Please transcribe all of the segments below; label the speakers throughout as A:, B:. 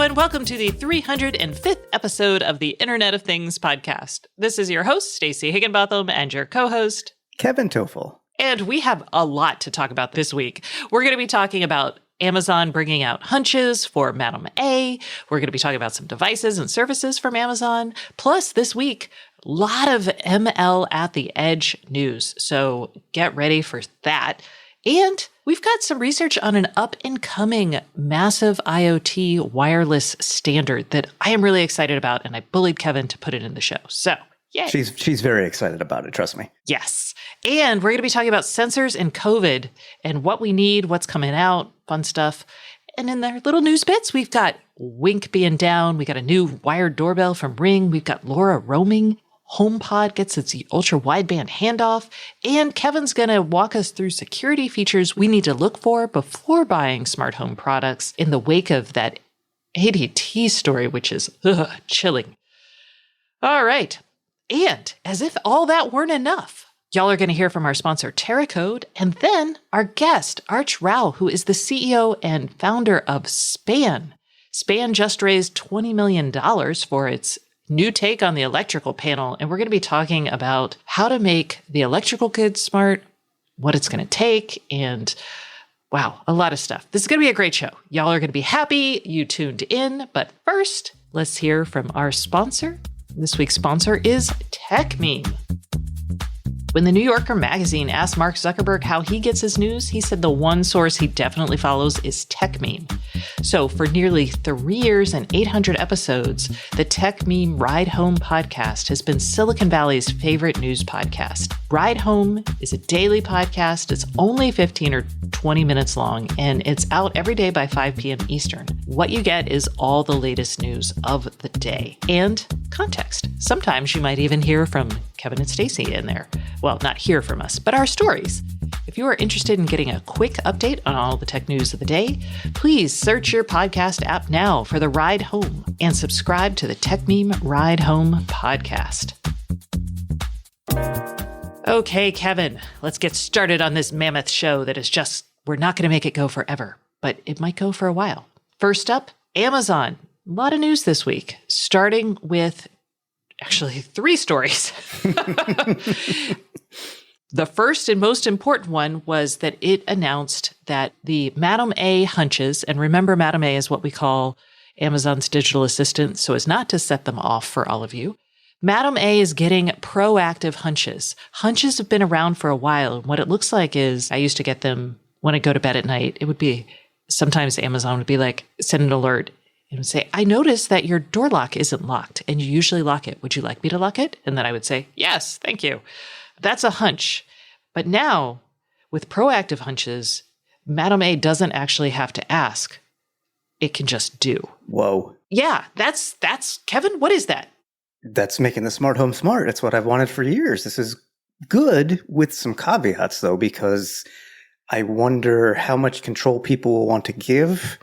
A: everyone. Welcome to the 305th episode of the Internet of Things podcast. This is your host, Stacey Higginbotham, and your co-host,
B: Kevin Toffel.
A: And we have a lot to talk about this week. We're going to be talking about Amazon bringing out Hunches for Madam A. We're going to be talking about some devices and services from Amazon. Plus, this week, a lot of ML at the Edge news. So get ready for that. And we've got some research on an up-and-coming massive IoT wireless standard that I am really excited about, and I bullied Kevin to put it in the show. So, yay.
B: She's very excited about it, trust me.
A: Yes. And we're going to be talking about sensors and COVID and what we need, what's coming out, fun stuff. And in their little news bits, we've got Wink being down. We got a new wired doorbell from Ring. We've got LoRa roaming. HomePod gets its ultra-wideband handoff, and Kevin's going to walk us through security features we need to look for before buying smart home products in the wake of that ADT story, which is chilling. All right. And as if all that weren't enough, y'all are going to hear from our sponsor, TerraCode, and then our guest, Arch Rao, who is the CEO and founder of Span. Span just raised $20 million for its new take on the electrical panel, and we're going to be talking about how to make the electrical grid smart, what it's going to take, and wow, a lot of stuff. This is going to be a great show. Y'all are going to be happy you tuned in, but first, let's hear from our sponsor. This week's sponsor is TechMeme. When the New Yorker magazine asked Mark Zuckerberg how he gets his news, he said the one source he definitely follows is TechMeme. So for nearly 3 years and 800 episodes, the TechMeme Ride Home podcast has been Silicon Valley's favorite news podcast. Ride Home is a daily podcast. It's only 15 or 20 minutes long, and it's out every day by 5 p.m. Eastern. What you get is all the latest news of the day and context. Sometimes you might even hear from Kevin and Stacey in there. Well, not hear from us, but our stories. If you are interested in getting a quick update on all the tech news of the day, please search your podcast app now for the Ride Home and subscribe to the TechMeme Ride Home podcast. Okay, Kevin, let's get started on this mammoth show that is just, we're not going to make it go forever, but it might go for a while. First up, Amazon. A lot of news this week, starting with actually 3 stories. The first and most important one was that it announced that the Madam A Hunches, and remember Madam A is what we call Amazon's digital assistant, so as not to set them off for all of you. Madam A is getting proactive Hunches. Hunches have been around for a while, and what it looks like is I used to get them when I go to bed at night. It would be, sometimes Amazon would be like, send an alert. It would say, I noticed that your door lock isn't locked, and you usually lock it. Would you like me to lock it? And then I would say, yes, thank you. That's a hunch. But now, with proactive Hunches, Madam A doesn't actually have to ask. It can just do.
B: Whoa.
A: Yeah, that's Kevin, what is that?
B: That's making the smart home smart. It's what I've wanted for years. This is good with some caveats, though, because I wonder how much control people will want to give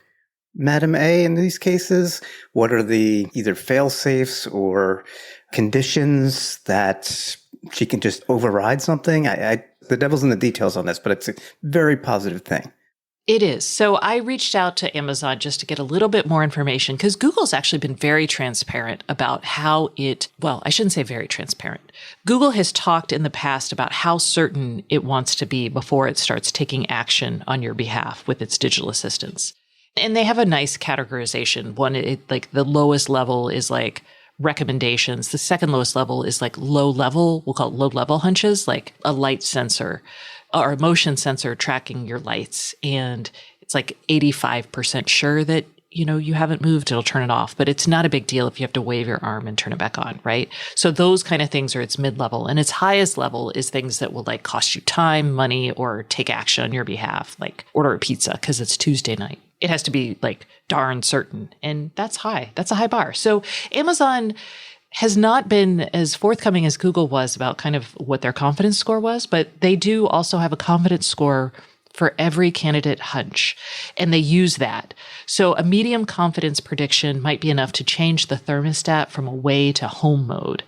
B: Madam A in these cases. What are the either fail-safes or conditions that she can just override something? The devil's in the details on this, but it's a very positive thing.
A: It is. So I reached out to Amazon just to get a little bit more information because Google's actually been very transparent about how I shouldn't say very transparent. Google has talked in the past about how certain it wants to be before it starts taking action on your behalf with its digital assistants. And they have a nice categorization. One, like the lowest level is like recommendations. The second lowest level is like low level. We'll call it low level hunches, like a light sensor or a motion sensor tracking your lights. And it's like 85% sure that, you haven't moved, it'll turn it off. But it's not a big deal if you have to wave your arm and turn it back on, right? So those kind of things are its mid-level. And its highest level is things that will like cost you time, money, or take action on your behalf, like order a pizza because it's Tuesday night. It has to be like darn certain. And that's high. That's a high bar. So Amazon has not been as forthcoming as Google was about kind of what their confidence score was, but they do also have a confidence score for every candidate hunch, and they use that. So a medium confidence prediction might be enough to change the thermostat from away to home mode,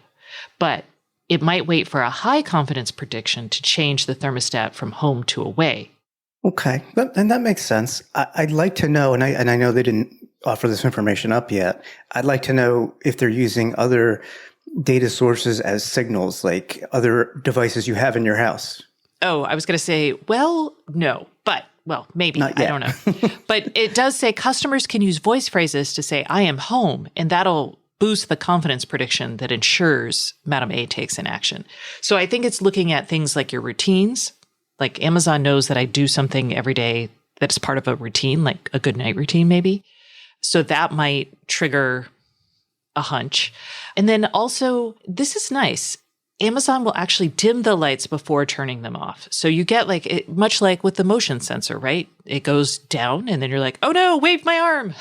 A: but it might wait for a high confidence prediction to change the thermostat from home to away.
B: Okay, and that makes sense. I'd like to know, and I know they didn't offer this information up yet. I'd like to know if they're using other data sources as signals, like other devices you have in your house.
A: Oh, I was going to say, well, no, but well, maybe.
B: Not yet.
A: I don't know. But it does say customers can use voice phrases to say, I am home, and that'll boost the confidence prediction that ensures Madam A takes an action. So I think it's looking at things like your routines. Like Amazon knows that I do something every day that's part of a routine, like a good night routine, maybe. So that might trigger a hunch. And then also, this is nice. Amazon will actually dim the lights before turning them off. So you get like, much like with the motion sensor, right? It goes down and then you're like, oh no, wave my arm.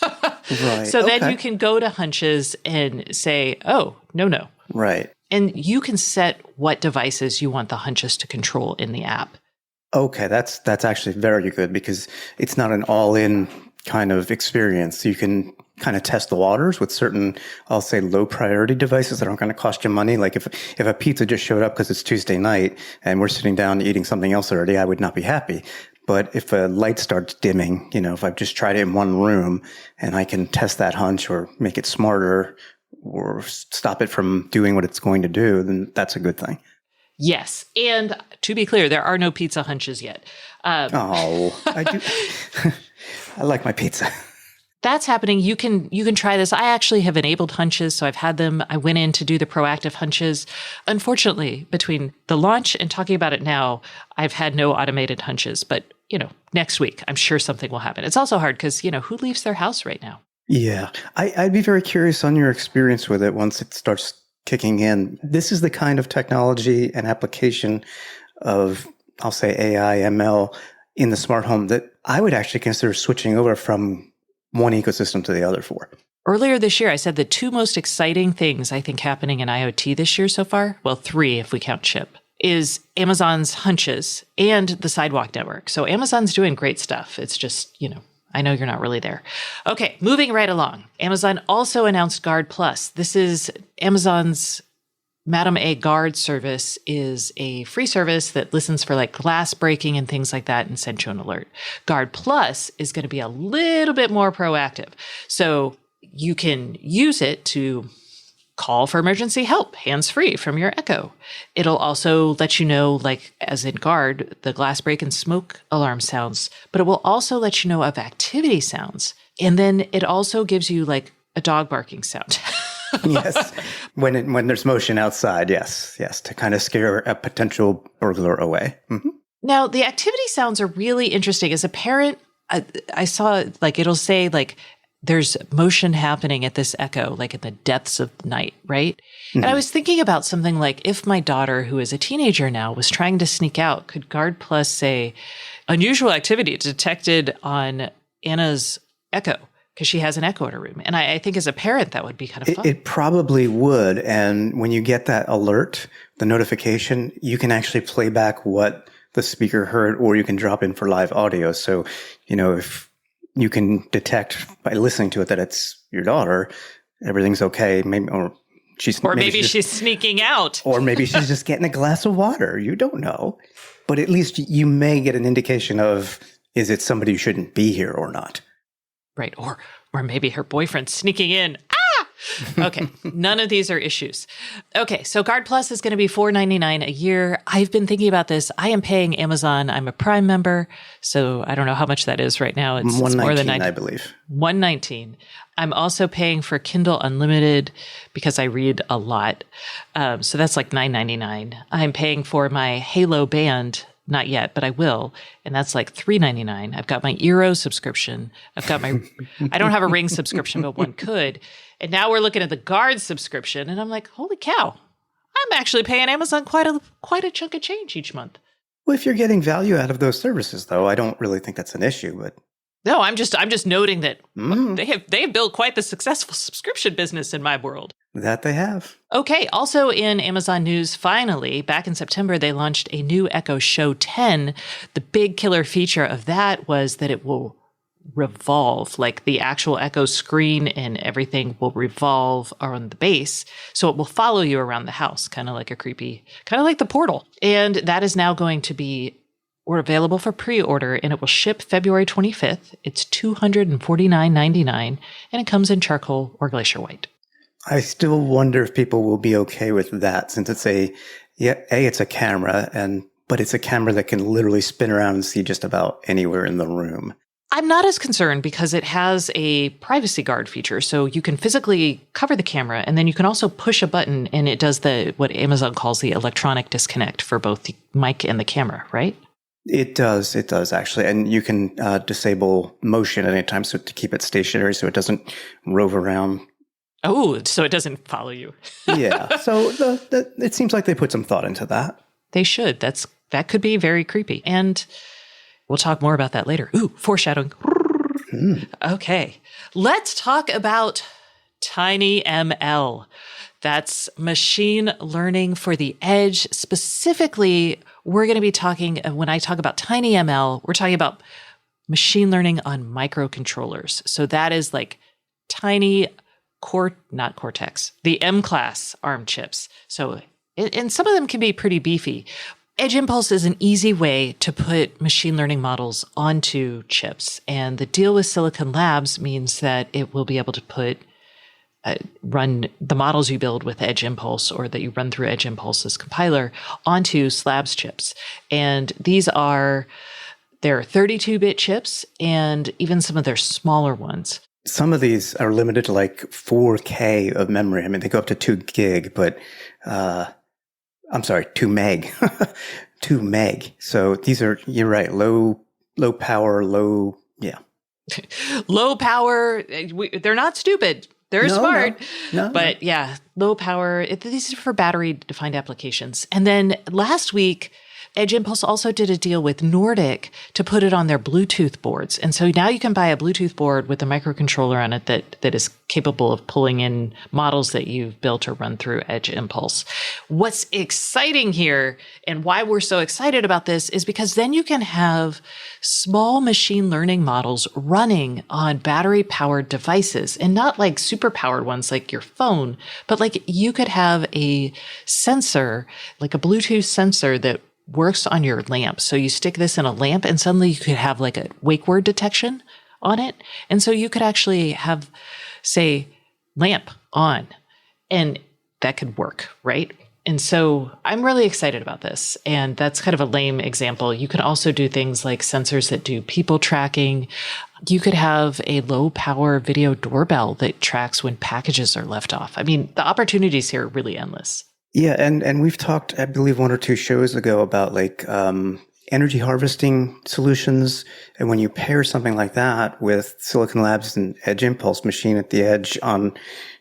B: Right.
A: So then you can go to Hunches and say, oh, no.
B: Right.
A: And you can set what devices you want the Hunches to control in the app.
B: Okay, that's actually very good because it's not an all-in kind of experience. You can kind of test the waters with certain, I'll say, low priority devices that aren't going to cost you money. Like if a pizza just showed up because it's Tuesday night and we're sitting down eating something else already, I would not be happy. But if a light starts dimming, if I've just tried it in one room and I can test that hunch or make it smarter or stop it from doing what it's going to do, then that's a good thing.
A: Yes. And to be clear, there are no pizza Hunches yet.
B: I do. I like my pizza.
A: That's happening. You can try this. I actually have enabled Hunches, so I've had them. I went in to do the proactive Hunches. Unfortunately, between the launch and talking about it now, I've had no automated Hunches. But, next week, I'm sure something will happen. It's also hard because, who leaves their house right now?
B: Yeah. I'd be very curious on your experience with it once it starts kicking in. This is the kind of technology and application of, I'll say, AI, ML in the smart home that I would actually consider switching over from one ecosystem to the other for.
A: Earlier this year, I said the two most exciting things I think happening in IoT this year so far, well, three if we count Chip, is Amazon's Hunches and the Sidewalk Network. So Amazon's doing great stuff. It's just, I know you're not really there. Okay, moving right along. Amazon also announced Guard Plus. This is Amazon's Madam A Guard service is a free service that listens for like glass breaking and things like that and sends you an alert. Guard Plus is going to be a little bit more proactive. So you can use it to call for emergency help, hands-free from your Echo. It'll also let you know, like as in Guard, the glass break and smoke alarm sounds, but it will also let you know of activity sounds. And then it also gives you like a dog barking sound.
B: Yes. When there's motion outside, yes, to kind of scare a potential burglar away. Mm-hmm.
A: Now, the activity sounds are really interesting. As a parent, I saw like it'll say like there's motion happening at this Echo, like in the depths of night, right? Mm-hmm. And I was thinking about something like if my daughter, who is a teenager now, was trying to sneak out, could Guard Plus say unusual activity detected on Anna's Echo? Because she has an Echo in her room. And I think as a parent, that would be kind of fun.
B: It probably would. And when you get that alert, the notification, you can actually play back what the speaker heard, or you can drop in for live audio. So, if you can detect by listening to it that it's your daughter, everything's okay. Maybe she's
A: sneaking out.
B: Or maybe she's just getting a glass of water. You don't know. But at least you may get an indication of, is it somebody who shouldn't be here or not?
A: Right. Or maybe her boyfriend's sneaking in. Ah! Okay. None of these are issues. Okay. So Guard Plus is going to be $4.99 a year. I've been thinking about this. I am paying Amazon. I'm a Prime member. So I don't know how much that is right now. It's more than $90,
B: I believe.
A: $119. I'm also paying for Kindle Unlimited because I read a lot. So that's like $9.99. I'm paying for my Halo Band. Not yet, but I will. And that's like $3.99. I've got my Eero subscription. I don't have a Ring subscription, but one could. And now we're looking at the Guard subscription. And I'm like, holy cow, I'm actually paying Amazon quite a chunk of change each month.
B: Well, if you're getting value out of those services, though, I don't really think that's an issue, but.
A: No, I'm just noting that they have built quite the successful subscription business in my world.
B: That they have.
A: Okay. Also in Amazon news, finally, back in September, they launched a new Echo Show 10. The big killer feature of that was that it will revolve, like the actual Echo screen and everything will revolve around the base. So it will follow you around the house, kind of like the Portal. And that is now going to be We're available for pre-order, and it will ship February 25th. It's $249.99, and it comes in charcoal or glacier white.
B: I still wonder if people will be okay with that, since it's it's a camera, but it's a camera that can literally spin around and see just about anywhere in the room.
A: I'm not as concerned because it has a privacy guard feature. So you can physically cover the camera, and then you can also push a button, and it does what Amazon calls the electronic disconnect for both the mic and the camera, right?
B: It does actually. And you can disable motion at any time to keep it stationary so it doesn't rove around.
A: Oh, so it doesn't follow you.
B: Yeah. So it seems like they put some thought into that.
A: They should. That could be very creepy. And we'll talk more about that later. Ooh, foreshadowing. Okay. Let's talk about TinyML. That's machine learning for the edge. Specifically, we're going to be talking, when I talk about TinyML, we're talking about machine learning on microcontrollers. So that is like tiny not Cortex, the M-class ARM chips. So, and some of them can be pretty beefy. Edge Impulse is an easy way to put machine learning models onto chips. And the deal with Silicon Labs means that it will be able to run the models you build with Edge Impulse, or that you run through Edge Impulse's compiler, onto Slabs chips. And they're 32-bit chips, and even some of their smaller ones.
B: Some of these are limited to like 4K of memory. I mean, they go up to 2 gig, but I'm sorry, 2 meg. 2 meg. So these are, you're right, low power, yeah.
A: Low power. They're not stupid. They're smart. But yeah, low power. These are for battery-defined applications. And then last week, Edge Impulse also did a deal with Nordic to put it on their Bluetooth boards. And so now you can buy a Bluetooth board with a microcontroller on it that is capable of pulling in models that you've built or run through Edge Impulse. What's exciting here, and why we're so excited about this, is because then you can have small machine learning models running on battery-powered devices, and not like super-powered ones like your phone, but like you could have a sensor, like a Bluetooth sensor that works on your lamp. So you stick this in a lamp, and suddenly you could have like a wake word detection on it. And so you could actually have, say, lamp on, and that could work, right? And so I'm really excited about this. And that's kind of a lame example. You can also do things like sensors that do people tracking. You could have a low power video doorbell that tracks when packages are left off. I mean, the opportunities here are really endless.
B: Yeah, and we've talked, I believe, 1 or 2 shows ago about like energy harvesting solutions. And when you pair something like that with Silicon Labs and Edge Impulse machine at the edge on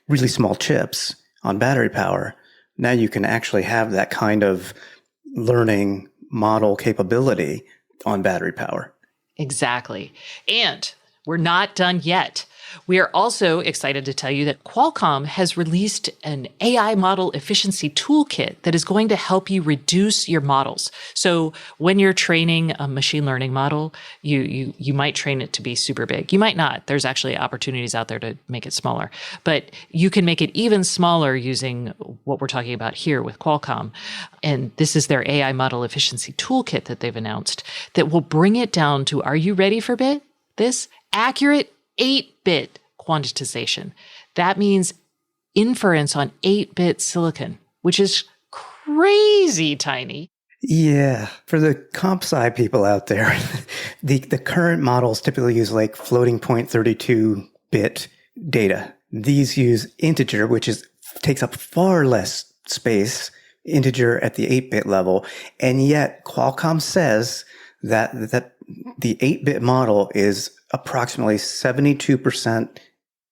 B: really small chips on battery power, now you can actually have that kind of learning model capability on battery power.
A: Exactly. And we're not done yet. We are also excited to tell you that Qualcomm has released an AI model efficiency toolkit that is going to help you reduce your models. So when you're training a machine learning model, you might train it to be super big. You might not. There's actually opportunities out there to make it smaller. But you can make it even smaller using what we're talking about here with Qualcomm. And this is their AI model efficiency toolkit that they've announced that will bring it down to, are you ready for this? Accurate 8-bit quantization. That means inference on 8-bit silicon, which is crazy tiny.
B: Yeah. For the comp sci people out there, the current models typically use like floating point 32-bit data. These use integer, which takes up far less space, integer at the 8-bit level. And yet Qualcomm says that the 8-bit model is approximately 72%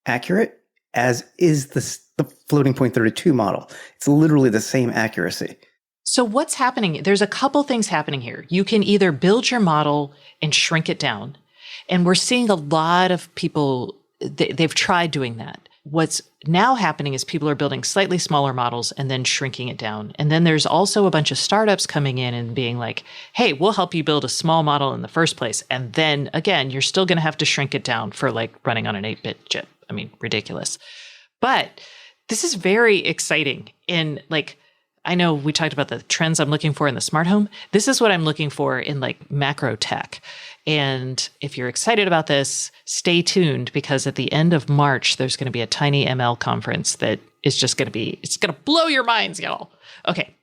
B: accurate, as is the floating point 32 model. It's literally the same accuracy.
A: So what's happening? There's a couple things happening here. You can either build your model and shrink it down. And we're seeing a lot of people, they've tried doing that. What's now happening is people are building slightly smaller models and then shrinking it down. And then there's also a bunch of startups coming in and being like, hey, we'll help you build a small model in the first place. And then again, you're still going to have to shrink it down for like running on an 8-bit chip. I mean, ridiculous. But this is very exciting. And like, I know we talked about the trends I'm looking for in the smart home. This is what I'm looking for in like macro tech. And if you're excited about this, stay tuned because at the end of March, there's going to be a tiny ML conference that is just going to be, it's going to blow your minds, y'all. Okay.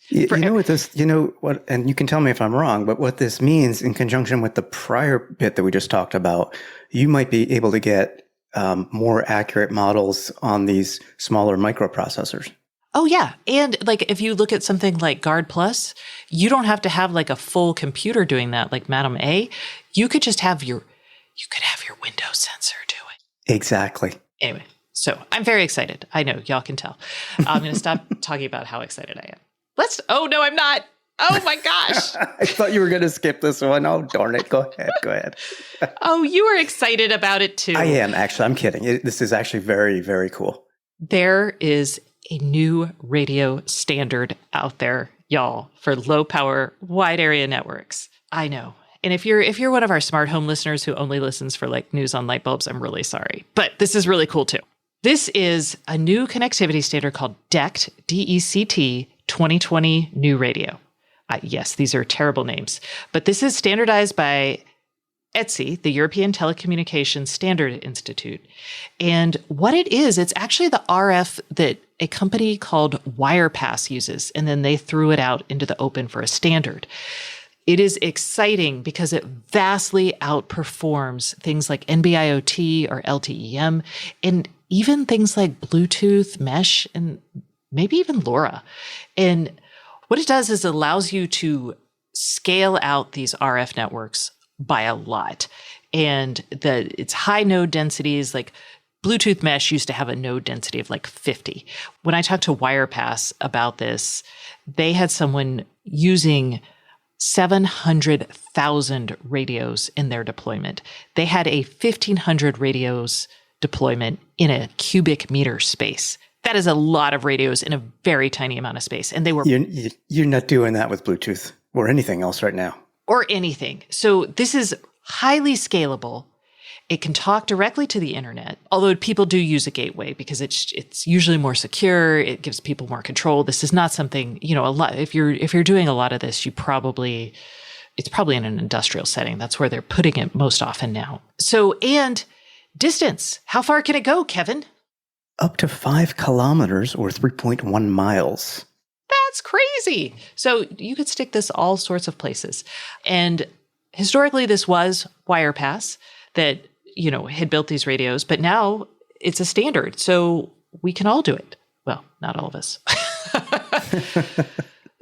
B: You know what this, you know what, and you can tell me if I'm wrong, but what this means in conjunction with the prior bit that we just talked about, you might be able to get more accurate models on these smaller microprocessors.
A: Oh, yeah. And like if you look at something like Guard Plus, you don't have to have like a full computer doing that like Madam A. You could just have your Windows sensor do it.
B: Exactly.
A: Anyway, so I'm very excited. I know y'all can tell. I'm going to stop talking about how excited I am. Oh, no, I'm not. Oh my gosh.
B: I thought you were going to skip this one. Oh, darn it. Go ahead.
A: Oh, you were excited about it too.
B: I am actually. I'm kidding. This is actually very, very cool.
A: There is a new radio standard out there, y'all, for low power, wide area networks. I know. And if you're one of our smart home listeners who only listens for like news on light bulbs, I'm really sorry. But this is really cool too. This is a new connectivity standard called DECT, DECT 2020 New Radio. Yes, these are terrible names, but this is standardized by ETSI, the European Telecommunications Standard Institute. And what it is, it's actually the RF that a company called Wirepass uses, and then they threw it out into the open for a standard. It is exciting because it vastly outperforms things like NB-IoT or LTE-M, and even things like Bluetooth, Mesh, and maybe even LoRa. And what it does is it allows you to scale out these RF networks by a lot. And it's high node densities, like Bluetooth Mesh used to have a node density of like 50. When I talked to Wirepass about this, they had someone using 700,000 radios in their deployment. They had a 1,500 radios deployment in a cubic meter space. That is a lot of radios in a very tiny amount of space. And they were...
B: You're not doing that with Bluetooth or anything else right now.
A: Or anything. So this is highly scalable. It can talk directly to the internet, although people do use a gateway because it's usually more secure. It gives people more control. This is not something, a lot. If you're doing a lot of this, it's probably in an industrial setting. That's where they're putting it most often now. So, and distance. How far can it go, Kevin?
B: Up to 5 kilometers or 3.1 miles.
A: That's crazy. So you could stick this all sorts of places. And historically, this was Wirepass that, had built these radios, but now it's a standard. So we can all do it. Well, not all of us.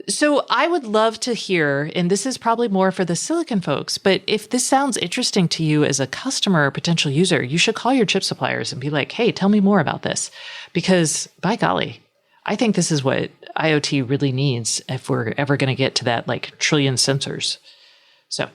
A: So I would love to hear, and this is probably more for the Silicon folks, but if this sounds interesting to you as a customer or potential user, you should call your chip suppliers and be like, hey, tell me more about this. Because by golly, I think this is what IoT really needs if we're ever going to get to that like trillion sensors. So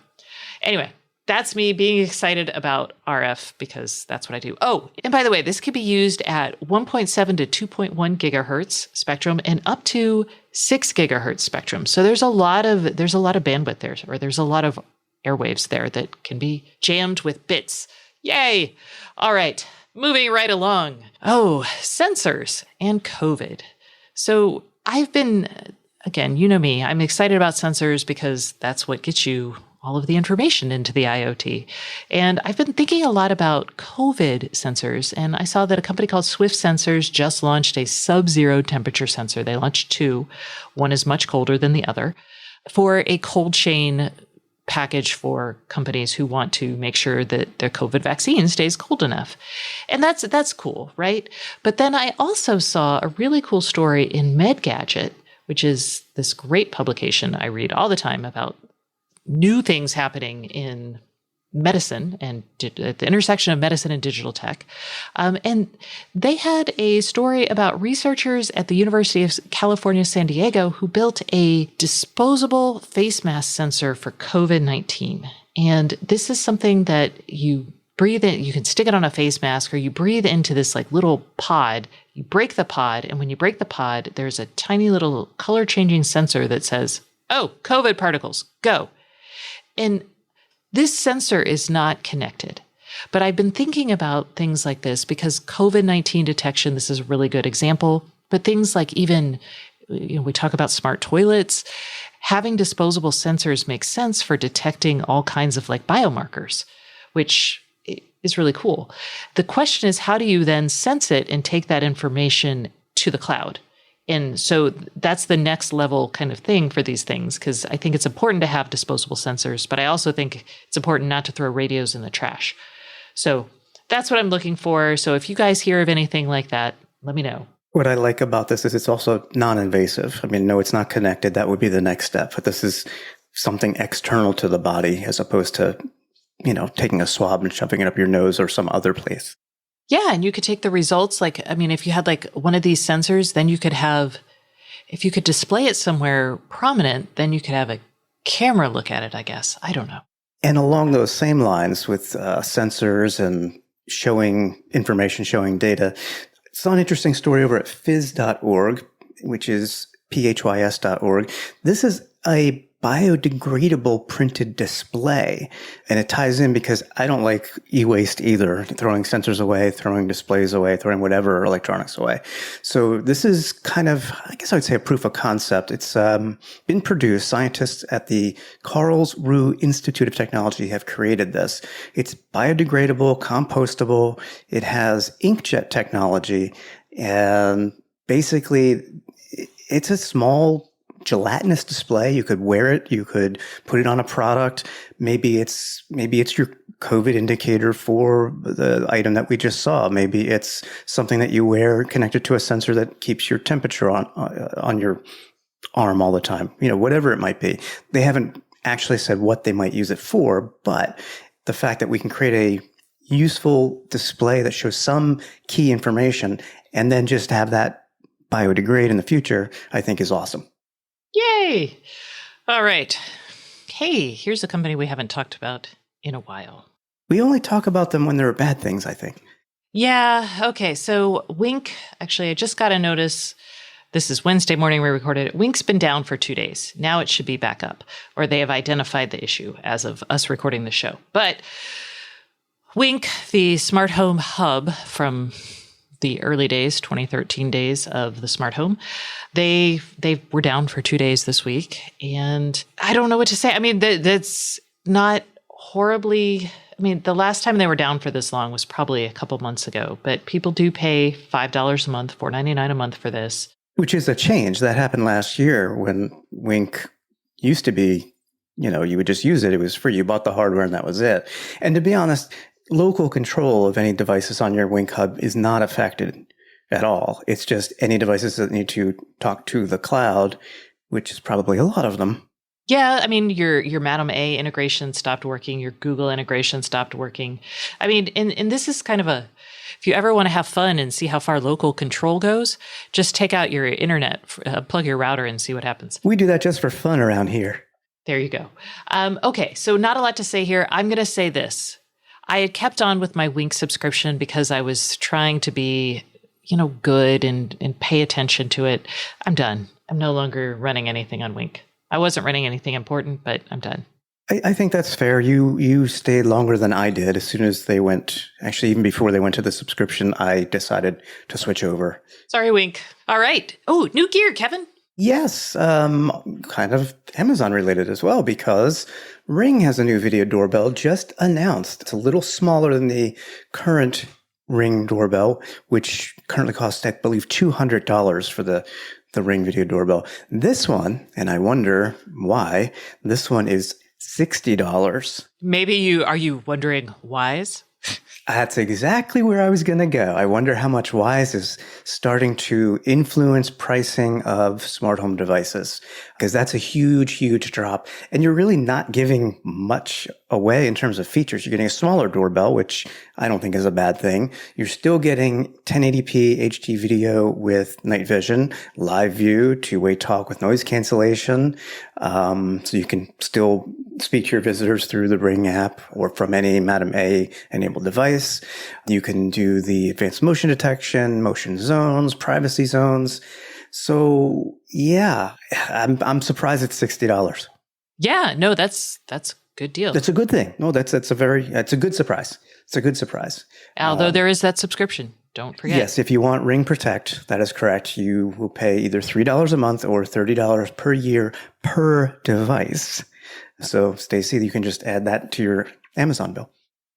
A: anyway, that's me being excited about RF because that's what I do. Oh, and by the way, this could be used at 1.7 to 2.1 gigahertz spectrum and up to 6 gigahertz spectrum. So there's a lot of bandwidth there, or there's a lot of airwaves there that can be jammed with bits. Yay! All right, moving right along. Oh, sensors and COVID. So I've been, again, you know me, I'm excited about sensors because that's what gets you all of the information into the IoT. And I've been thinking a lot about COVID sensors, and I saw that a company called Swift Sensors just launched a sub-zero temperature sensor. They launched 2. One is much colder than the other for a cold chain package for companies who want to make sure that their COVID vaccine stays cold enough. And that's cool, right? But then I also saw a really cool story in MedGadget, which is this great publication I read all the time about new things happening in medicine and at the intersection of medicine and digital tech. And they had a story about researchers at the University of California, San Diego, who built a disposable face mask sensor for COVID-19. And this is something that you breathe in, you can stick it on a face mask, or you breathe into this like little pod, you break the pod, and when you break the pod, there's a tiny little color changing sensor that says, oh, COVID particles, go. And this sensor is not connected. But I've been thinking about things like this because COVID-19 detection, this is a really good example, but things like even We talk about smart toilets. Having disposable sensors makes sense for detecting all kinds of like biomarkers, which is really cool. The question is, how do you then sense it and take that information to the cloud? And so that's the next level kind of thing for these things, because I think it's important to have disposable sensors, but I also think it's important not to throw radios in the trash. So that's what I'm looking for. So if you guys hear of anything like that, let me know.
B: What I like about this is it's also non-invasive. I mean, no, it's not connected. That would be the next step. But this is something external to the body as opposed to, taking a swab and shoving it up your nose or some other place.
A: Yeah, and you could take the results. If you had like one of these sensors, then if you could display it somewhere prominent, then you could have a camera look at it, I guess. I don't know.
B: And along those same lines with sensors and showing information, showing data, I saw an interesting story over at phys.org, which is phys.org. This is a biodegradable printed display. And it ties in because I don't like e-waste either, throwing sensors away, throwing displays away, throwing whatever electronics away. So this is kind of, I guess I would say a proof of concept. It's been produced. Scientists at the Karlsruhe Institute of Technology have created this. It's biodegradable, compostable. It has inkjet technology. And basically, it's a small gelatinous display. You could wear it. You could put it on a product. Maybe it's your COVID indicator for the item that we just saw. Maybe it's something that you wear connected to a sensor that keeps your temperature on your arm all the time. Whatever it might be. They haven't actually said what they might use it for, but the fact that we can create a useful display that shows some key information and then just have that biodegrade in the future, I think is awesome.
A: Yay! All right. Hey, here's a company we haven't talked about in a while.
B: We only talk about them when there are bad things, I think.
A: Yeah. Okay. So Wink, actually, I just got a notice. This is Wednesday morning we recorded it. Wink's been down for 2 days. Now it should be back up, or they have identified the issue as of us recording the show. But Wink, the smart home hub from the early days, 2013 days of the smart home, they were down for 2 days this week. And I don't know what to say. I mean, that's not horribly... I mean, the last time they were down for this long was probably a couple months ago, but people do pay $5 a month, $4.99 a month for this.
B: Which is a change. That happened last year when Wink used to be, you would just use it. It was free. You bought the hardware and that was it. And to be honest, local control of any devices on your Wink hub is not affected at all. It's just any devices that need to talk to the cloud, which is probably a lot of them.
A: Yeah, I mean, your Madam A integration stopped working. Your Google integration stopped working. I mean, and this is kind of if you ever want to have fun and see how far local control goes, just take out your internet, plug your router and see what happens.
B: We do that just for fun around here.
A: There you go. Okay, so not a lot to say here. I'm going to say this. I had kept on with my Wink subscription because I was trying to be, good and pay attention to it. I'm done. I'm no longer running anything on Wink. I wasn't running anything important, but I'm done.
B: I think that's fair. You stayed longer than I did. As soon as they went, actually, even before they went to the subscription, I decided to switch over.
A: Sorry, Wink. All right. Oh, new gear, Kevin.
B: Yes, kind of Amazon related as well, because Ring has a new video doorbell just announced. It's a little smaller than the current Ring doorbell, which currently costs, I believe, $200 for the Ring video doorbell. This one, and I wonder why, this one is $60.
A: Maybe are you wondering why's?
B: That's exactly where I was going to go. I wonder how much Wise is starting to influence pricing of smart home devices, because that's a huge, huge drop. And you're really not giving much away in terms of features. You're getting a smaller doorbell, which I don't think is a bad thing. You're still getting 1080p HD video with night vision, live view, two-way talk with noise cancellation. So you can still speak to your visitors through the Ring app or from any Madam A enabled device. You can do the advanced motion detection, motion zones, privacy zones. So yeah, I'm surprised it's $60.
A: Yeah, no, that's a good deal.
B: That's a good thing. No, that's a good surprise. It's a good surprise.
A: Although there is that subscription. Don't forget.
B: Yes, if you want Ring Protect, that is correct. You will pay either $3 a month or $30 per year per device. So, Stacey, you can just add that to your Amazon bill.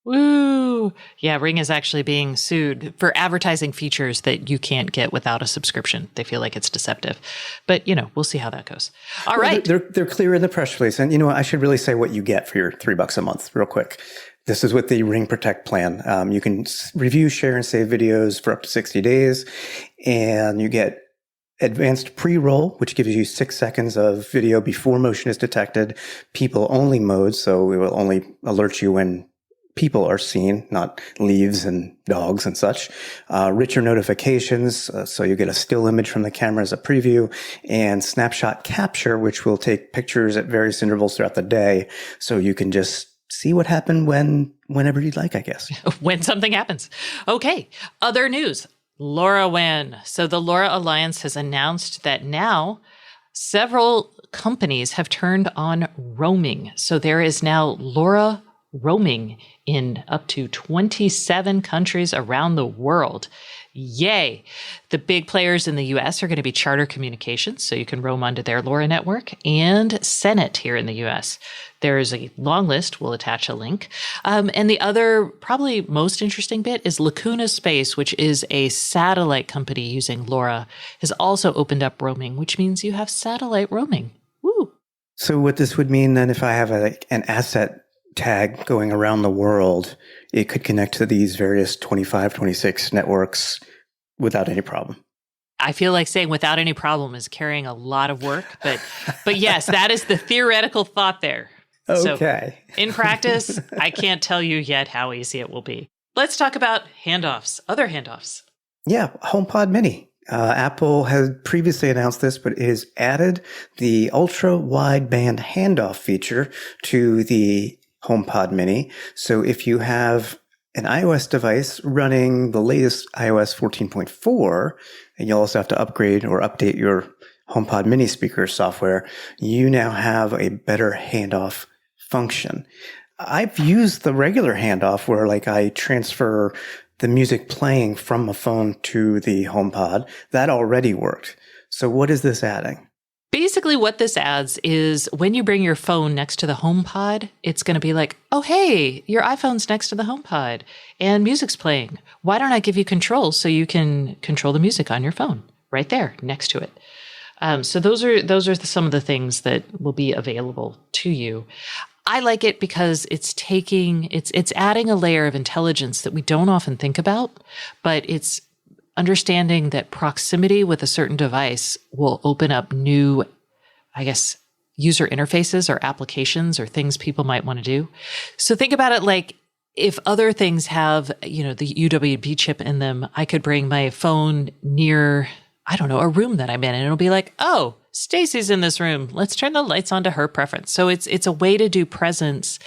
A: Woo! Yeah, Ring is actually being sued for advertising features that you can't get without a subscription. They feel like it's deceptive. But, we'll see how that goes. All right.
B: They're clear in the press release. And, I should really say what you get for your $3 a month real quick. This is with the Ring Protect plan. You can review, share, and save videos for up to 60 days. And you get advanced pre-roll, which gives you 6 seconds of video before motion is detected. People only mode, so it will only alert you when people are seen, not leaves and dogs and such. Richer notifications, so you get a still image from the camera as a preview, and snapshot capture, which will take pictures at various intervals throughout the day, so you can just see what happened whenever you'd like, I guess.
A: When something happens. Okay. Other news. LoRaWAN. So the LoRa Alliance has announced that now several companies have turned on roaming. So there is now LoRa roaming in up to 27 countries around the world. Yay. The big players in the US are going to be Charter Communications, so you can roam onto their LoRa network, and Senate here in the US. There is a long list. We'll attach a link. And the other, probably most interesting bit is Lacuna Space, which is a satellite company using LoRa, has also opened up roaming, which means you have satellite roaming. Woo.
B: So what this would mean then, if I have an asset tag going around the world, it could connect to these various 25, 26 networks without any problem.
A: I feel like saying without any problem is carrying a lot of work, but yes, that is the theoretical thought there.
B: Okay.
A: So in practice, I can't tell you yet how easy it will be. Let's talk about handoffs, other handoffs.
B: Yeah, HomePod Mini. Apple has previously announced this, but it has added the ultra wideband handoff feature to the HomePod Mini. So if you have an iOS device running the latest iOS 14.4, and you'll also have to upgrade or update your HomePod Mini speaker software, you now have a better handoff function. I've used the regular handoff where I transfer the music playing from a phone to the HomePod. That already worked. So what is this adding?
A: Basically, what this adds is when you bring your phone next to the HomePod, it's going to be like, oh, hey, your iPhone's next to the HomePod and music's playing. Why don't I give you control so you can control the music on your phone right there next to it? So those are some of the things that will be available to you. I like it because it's adding a layer of intelligence that we don't often think about, but it's understanding that proximity with a certain device will open up new, user interfaces or applications or things people might want to do. So think about it like if other things have, the UWB chip in them, I could bring my phone near, a room that I'm in, and it'll be like, oh, Stacey's in this room. Let's turn the lights on to her preference. So it's a way to do presence.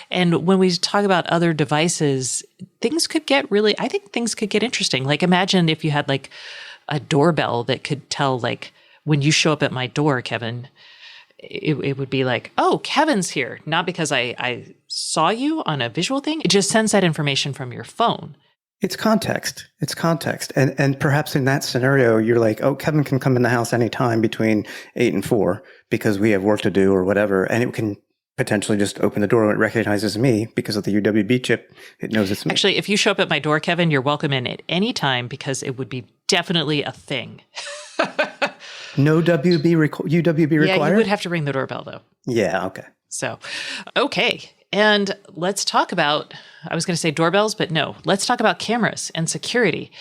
A: And when we talk about other devices, things could get interesting. Like imagine if you had a doorbell that could tell when you show up at my door, Kevin, it would be like, oh, Kevin's here. Not because I saw you on a visual thing. It just sends that information from your phone.
B: It's context. And perhaps in that scenario, you're like, oh, Kevin can come in the house anytime between 8 and 4 because we have work to do or whatever. And it can potentially just open the door when it recognizes me because of the UWB chip. It knows it's me.
A: Actually, if you show up at my door, Kevin, you're welcome in at any time because it would be definitely a thing.
B: No UWB required?
A: Yeah, you would have to ring the doorbell though.
B: Yeah, okay.
A: So, okay. And let's talk about, I was going to say doorbells, but no, let's talk about cameras and security.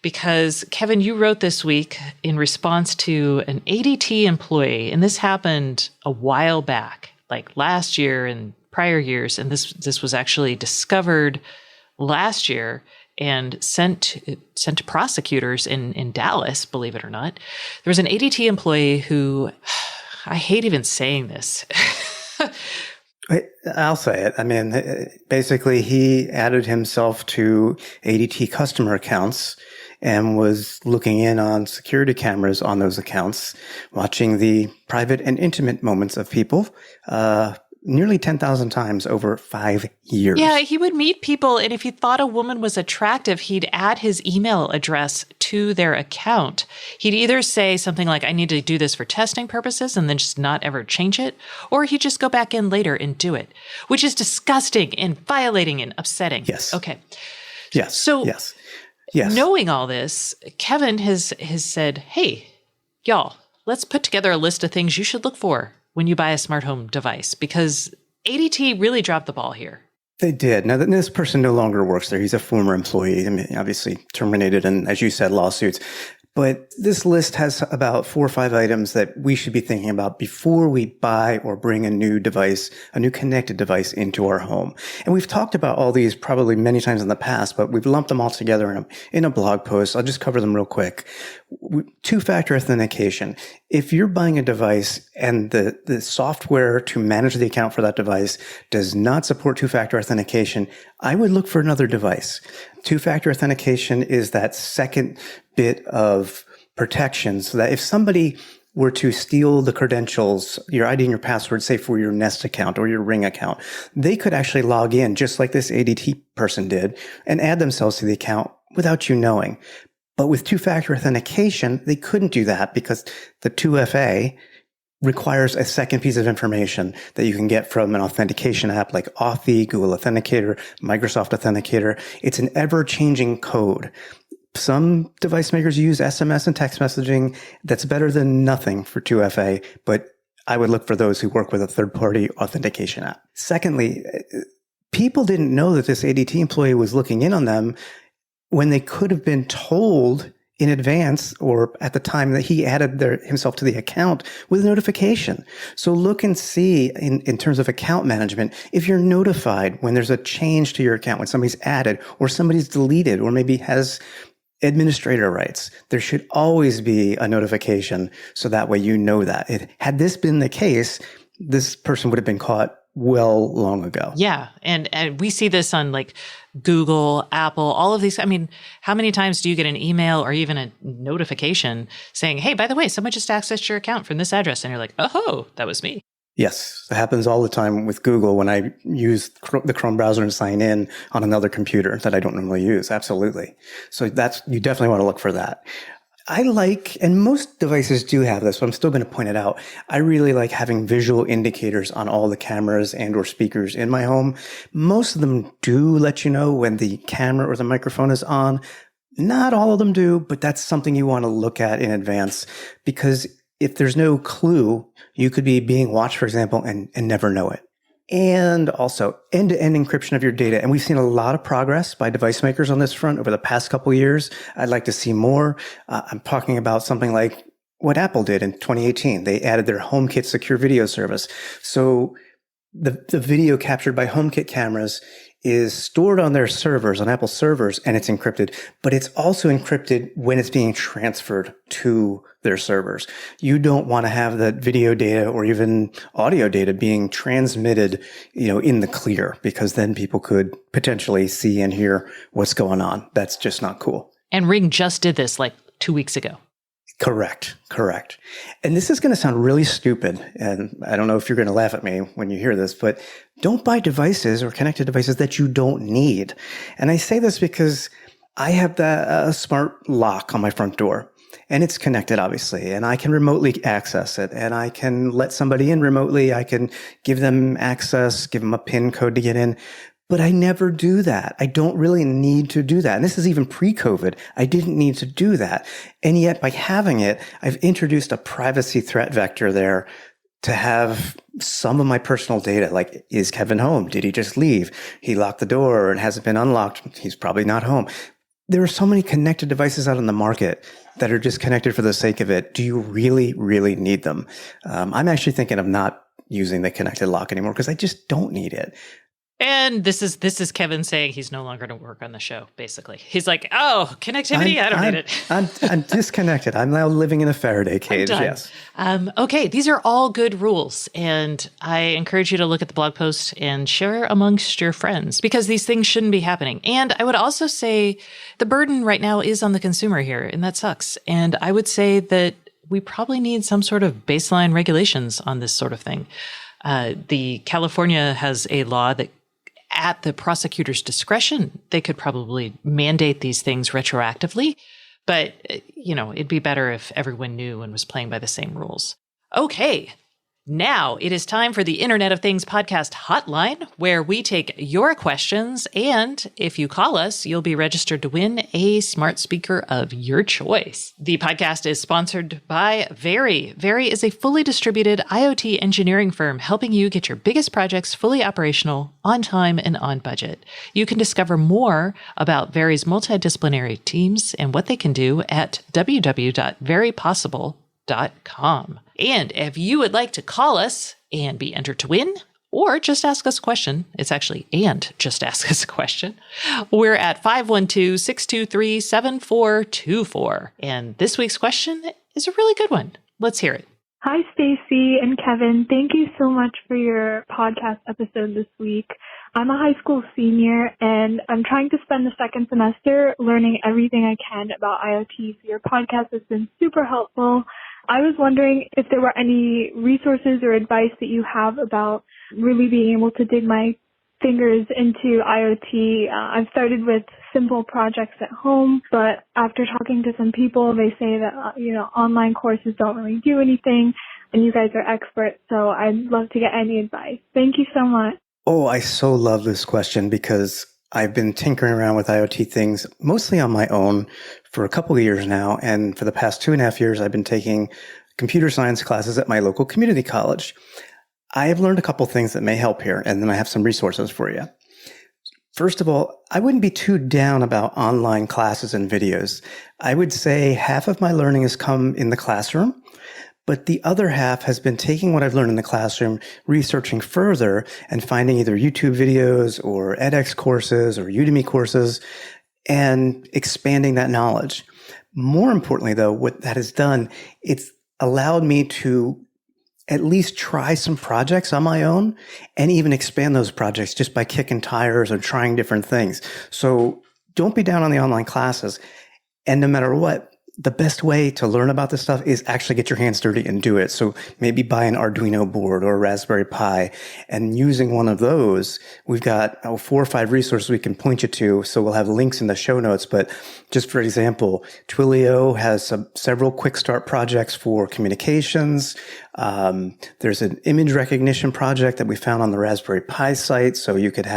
A: Because Kevin, you wrote this week in response to an ADT employee, and this happened a while back, like last year and prior years. And this was actually discovered last year and sent to prosecutors in Dallas, believe it or not. There was an ADT employee who, I hate even saying this.
B: I'll say it. I mean, basically, he added himself to ADT customer accounts and was looking in on security cameras on those accounts, watching the private and intimate moments of people, nearly 10,000 times over 5 years.
A: Yeah, he would meet people, and if he thought a woman was attractive, he'd add his email address to their account. He'd either say something like, I need to do this for testing purposes, and then just not ever change it, or he'd just go back in later and do it, which is disgusting and violating and upsetting.
B: Yes.
A: Okay.
B: Yes.
A: So
B: yes.
A: Knowing all this, Kevin has said, hey, y'all, let's put together a list of things you should look for when you buy a smart home device, because ADT really dropped the ball here.
B: They did. Now, this person no longer works there. He's a former employee, I mean, obviously terminated, and as you said, lawsuits. But this list has about 4 or 5 items that we should be thinking about before we buy or bring a new device, a new connected device into our home. And we've talked about all these probably many times in the past, but we've lumped them all together in a blog post. I'll just cover them real quick. 2-factor authentication. If you're buying a device and the software to manage the account for that device does not support 2-factor authentication, I would look for another device. 2-factor authentication is that second bit of protection so that if somebody were to steal the credentials, your ID and your password, say for your Nest account or your Ring account, they could actually log in just like this ADT person did and add themselves to the account without you knowing. But with 2-factor authentication, they couldn't do that because the 2FA requires a second piece of information that you can get from an authentication app like Authy, Google Authenticator, Microsoft Authenticator. It's an ever-changing code. Some device makers use SMS and text messaging. That's better than nothing for 2FA, but I would look for those who work with a third-party authentication app. Secondly, people didn't know that this ADT employee was looking in on them when they could have been told in advance or at the time that he added himself to the account with a notification. So look and see in terms of account management, if you're notified when there's a change to your account, when somebody's added or somebody's deleted or maybe has administrator rights, there should always be a notification so that way you know that. Had this been the case, this person would have been caught well long ago.
A: Yeah. And we see this on like Google, Apple, all of these. I mean, how many times do you get an email or even a notification saying, hey, by the way, someone just accessed your account from this address. And you're like, oh, that was me.
B: Yes, it happens all the time with Google when I use the Chrome browser and sign in on another computer that I don't normally use. Absolutely. So you definitely want to look for that. I like, and most devices do have this, but I'm still going to point it out. I really like having visual indicators on all the cameras and or speakers in my home. Most of them do let you know when the camera or the microphone is on. Not all of them do, but that's something you want to look at in advance because if there's no clue, you could be being watched, for example, and never know it. And also end-to-end encryption of your data. And we've seen a lot of progress by device makers on this front over the past couple of years. I'd like to see more. I'm talking about something like what Apple did in 2018. They added their HomeKit secure video service. So the video captured by HomeKit cameras is stored on their servers, on Apple servers, and it's encrypted, but it's also encrypted when it's being transferred to their servers. You don't want to have that video data or even audio data being transmitted, in the clear, because then people could potentially see and hear what's going on. That's just not cool.
A: And Ring just did this like 2 weeks ago.
B: Correct. And this is going to sound really stupid, and I don't know if you're going to laugh at me when you hear this, but don't buy devices or connected devices that you don't need. And I say this because I have a smart lock on my front door, and it's connected, obviously, and I can remotely access it, and I can let somebody in remotely. I can give them access, give them a PIN code to get in. But I never do that. I don't really need to do that. And this is even pre-COVID. I didn't need to do that. And yet by having it, I've introduced a privacy threat vector there to have some of my personal data. Like, is Kevin home? Did he just leave? He locked the door and hasn't been unlocked. He's probably not home. There are so many connected devices out on the market that are just connected for the sake of it. Do you really, really need them? I'm actually thinking of not using the connected lock anymore because I just don't need it.
A: And this is Kevin saying he's no longer going to work on the show, basically. He's like, oh, connectivity, I don't need it.
B: I'm disconnected. I'm now living in a Faraday cage, yes.
A: Okay, these are all good rules. And I encourage you to look at the blog post and share amongst your friends because these things shouldn't be happening. And I would also say the burden right now is on the consumer here, and that sucks. And I would say that we probably need some sort of baseline regulations on this sort of thing. The California has a law that at the prosecutor's discretion, they could probably mandate these things retroactively. But, it'd be better if everyone knew and was playing by the same rules. Okay. Now it is time for the Internet of Things podcast hotline, where we take your questions. And if you call us, you'll be registered to win a smart speaker of your choice. The podcast is sponsored by Very. Very is a fully distributed IoT engineering firm helping you get your biggest projects fully operational, on time, and on budget. You can discover more about Very's multidisciplinary teams and what they can do at www.verypossible.com. And if you would like to call us and be entered to win, or just ask us a question, it's actually and just ask us a question, we're at 512-623-7424. And this week's question is a really good one. Let's hear it.
C: Hi, Stacy and Kevin. Thank you so much for your podcast episode this week. I'm a high school senior, and I'm trying to spend the second semester learning everything I can about IoT. So your podcast has been super helpful. I was wondering if there were any resources or advice that you have about really being able to dig my fingers into IoT. I've started with simple projects at home, but after talking to some people, they say that, online courses don't really do anything, and you guys are experts, so I'd love to get any advice. Thank you so much.
B: Oh, I so love this question because I've been tinkering around with IoT things mostly on my own for a couple of years now. And for the past 2.5 years, I've been taking computer science classes at my local community college. I have learned a couple things that may help here, and then I have some resources for you. First of all, I wouldn't be too down about online classes and videos. I would say half of my learning has come in the classroom, but the other half has been taking what I've learned in the classroom, researching further, and finding either YouTube videos or edX courses or Udemy courses, and expanding that knowledge. More importantly, though, what that has done, it's allowed me to at least try some projects on my own and even expand those projects just by kicking tires or trying different things. So don't be down on the online classes. And no matter what, the best way to learn about this stuff is actually get your hands dirty and do it. So maybe buy an Arduino board or a Raspberry Pi, and using one of those, we've got 4 or 5 resources we can point you to. So we'll have links in the show notes. But just for example, Twilio has several quick start projects for communications. There's an image recognition project that we found on the Raspberry Pi site. So you could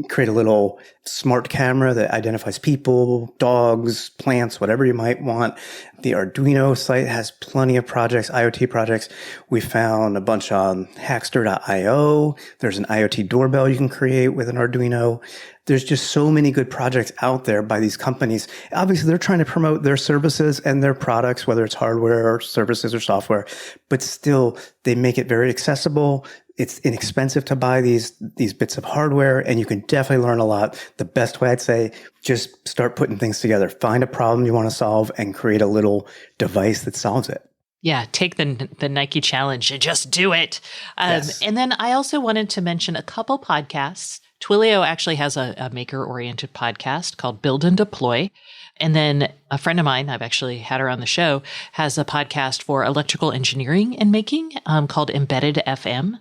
B: create a little smart camera that identifies people, dogs, plants, whatever you might want. The Arduino site has plenty of projects, IoT projects. We found a bunch on Hackster.io. There's an IoT doorbell you can create with an Arduino. There's just so many good projects out there by these companies. Obviously, they're trying to promote their services and their products, whether it's hardware or services or software, but still they make it very accessible. It's inexpensive to buy these bits of hardware, and you can definitely learn a lot. The best way I'd say, just start putting things together. Find a problem you want to solve and create a little device that solves it.
A: Yeah, take the Nike challenge and just do it.
B: Yes.
A: And then I also wanted to mention a couple podcasts. Twilio actually has a maker-oriented podcast called Build and Deploy. And then a friend of mine, I've actually had her on the show, has a podcast for electrical engineering and making called Embedded FM.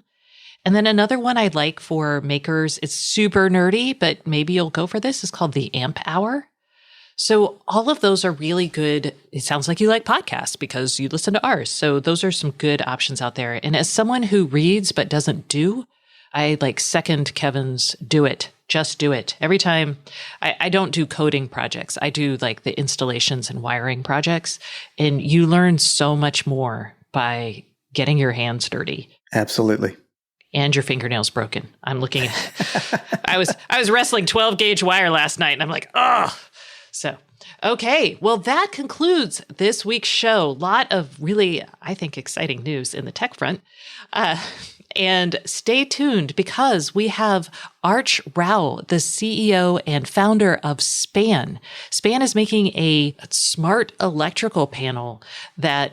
A: And then another one I like for makers, it's super nerdy, but maybe you'll go for this, is called The Amp Hour. So all of those are really good. It sounds like you like podcasts because you listen to ours. So those are some good options out there. And as someone who reads but doesn't do, I second Kevin's do it. Just do it. Every time I don't do coding projects. I do the installations and wiring projects. And you learn so much more by getting your hands dirty.
B: Absolutely.
A: And your fingernails broken. I'm looking at, I was wrestling 12 gauge wire last night and I'm like, oh. So, okay. Well, that concludes this week's show. A lot of really, I think, exciting news in the tech front. And stay tuned because we have Arch Rao, the CEO and founder of Span. Span is making a smart electrical panel that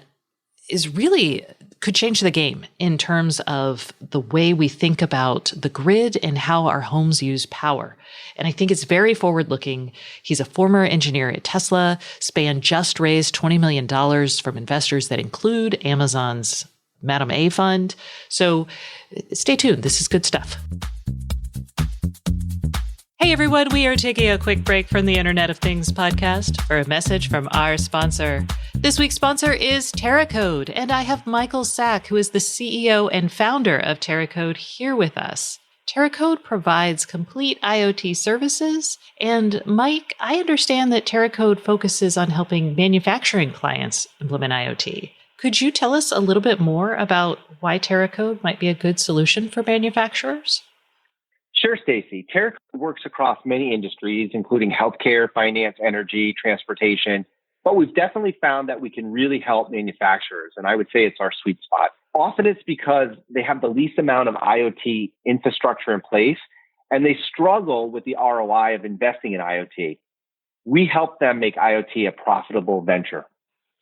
A: is really could change the game in terms of the way we think about the grid and how our homes use power. And I think it's very forward looking. He's a former engineer at Tesla. Span just raised $20 million from investors that include Amazon's Madam A fund. So stay tuned. This is good stuff. Hey everyone, we are taking a quick break from the Internet of Things podcast for a message from our sponsor. This week's sponsor is TerraCode, and I have Michael Sack, who is the CEO and founder of TerraCode, here with us. TerraCode provides complete IoT services, and Mike, I understand that TerraCode focuses on helping manufacturing clients implement IoT. Could you tell us a little bit more about why TerraCode might be a good solution for manufacturers?
D: Sure, Stacy. TerraCode works across many industries, including healthcare, finance, energy, transportation. But we've definitely found that we can really help manufacturers. And I would say it's our sweet spot. Often it's because they have the least amount of IoT infrastructure in place, and they struggle with the ROI of investing in IoT. We help them make IoT a profitable venture.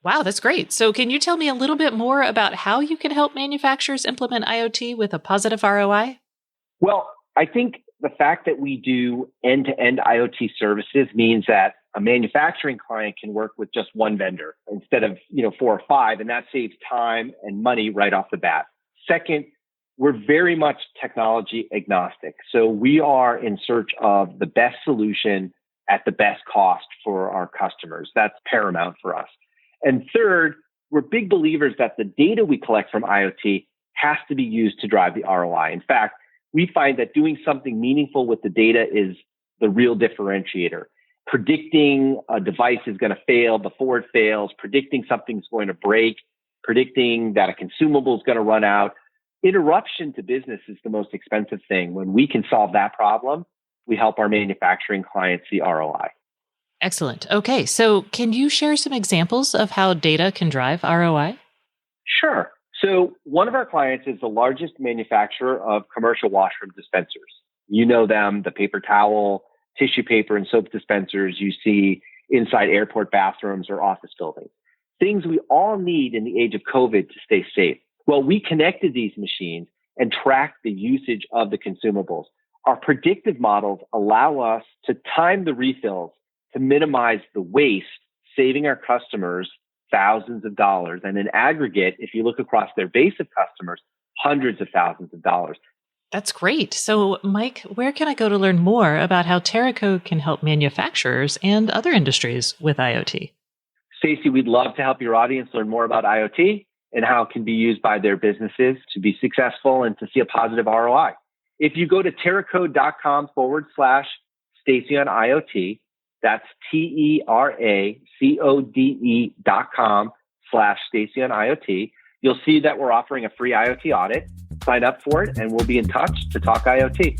A: Wow, that's great. So can you tell me a little bit more about how you can help manufacturers implement IoT with a positive ROI?
D: Well, I think the fact that we do end-to-end IoT services means that a manufacturing client can work with just one vendor instead of 4 or 5, and that saves time and money right off the bat. Second, we're very much technology agnostic. So we are in search of the best solution at the best cost for our customers. That's paramount for us. And third, we're big believers that the data we collect from IoT has to be used to drive the ROI. In fact, we find that doing something meaningful with the data is the real differentiator. Predicting a device is going to fail before it fails, predicting something's going to break, predicting that a consumable is going to run out. Interruption to business is the most expensive thing. When we can solve that problem, we help our manufacturing clients see ROI.
A: Excellent. Okay, so can you share some examples of how data can drive ROI?
D: Sure. So one of our clients is the largest manufacturer of commercial washroom dispensers. You know them, the paper towel, tissue paper, and soap dispensers you see inside airport bathrooms or office buildings. Things we all need in the age of COVID to stay safe. Well, we connected these machines and tracked the usage of the consumables. Our predictive models allow us to time the refills to minimize the waste, saving our customers thousands of dollars. And in aggregate, if you look across their base of customers, hundreds of thousands of dollars.
A: That's great. So, Mike, where can I go to learn more about how TerraCode can help manufacturers and other industries with IoT?
D: Stacy, we'd love to help your audience learn more about IoT and how it can be used by their businesses to be successful and to see a positive ROI. If you go to terracode.com/Stacy on IoT, that's TerraCode.com/Stacy on IoT. You'll see that we're offering a free IoT audit. Sign up for it and we'll be in touch to talk IoT.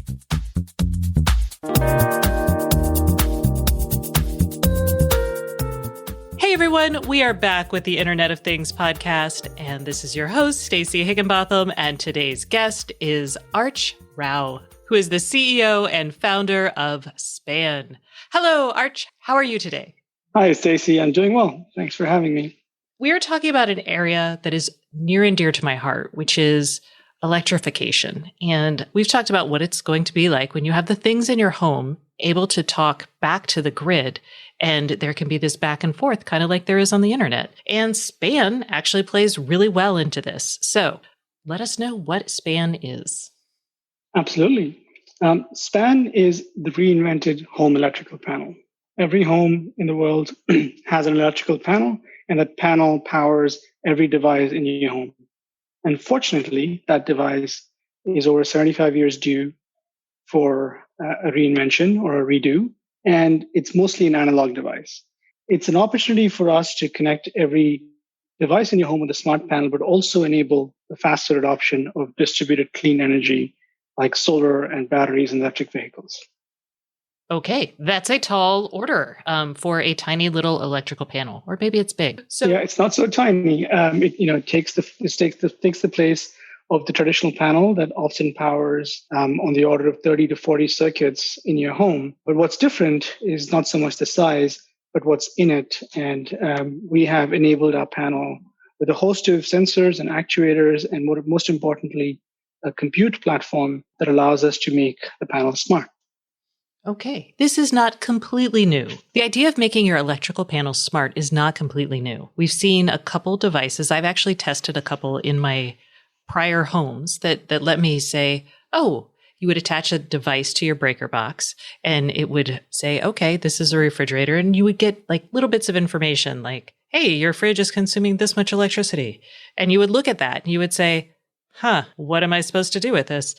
A: Hey everyone, we are back with the Internet of Things podcast, and this is your host, Stacey Higginbotham, and today's guest is Arch Rao, who is the CEO and founder of Span. Hello, Arch. How are you today?
E: Hi, Stacey. I'm doing well. Thanks for having me.
A: We are talking about an area that is near and dear to my heart, which is electrification. And we've talked about what it's going to be like when you have the things in your home able to talk back to the grid. And there can be this back and forth, kind of like there is on the internet. And Span actually plays really well into this. So let us know what Span is.
E: Absolutely. Span is the reinvented home electrical panel. Every home in the world has an electrical panel, and that panel powers every device in your home. Unfortunately, that device is over 75 years due for a reinvention or a redo, and it's mostly an analog device. It's an opportunity for us to connect every device in your home with a smart panel, but also enable the faster adoption of distributed clean energy like solar and batteries and electric vehicles.
A: Okay, that's a tall order for a tiny little electrical panel, or maybe it's big. So
E: yeah, it's not so tiny. It takes the place of the traditional panel that often powers on the order of 30 to 40 circuits in your home. But what's different is not so much the size, but what's in it. And we have enabled our panel with a host of sensors and actuators, and most importantly, a compute platform that allows us to make the panel smart.
A: Okay, this is not completely new. The idea of making your electrical panels smart is not completely new. We've seen a couple devices. I've actually tested a couple in my prior homes that let me say, oh, you would attach a device to your breaker box and it would say, okay, this is a refrigerator. And you would get like little bits of information like, hey, your fridge is consuming this much electricity. And you would look at that and you would say, what am I supposed to do with this?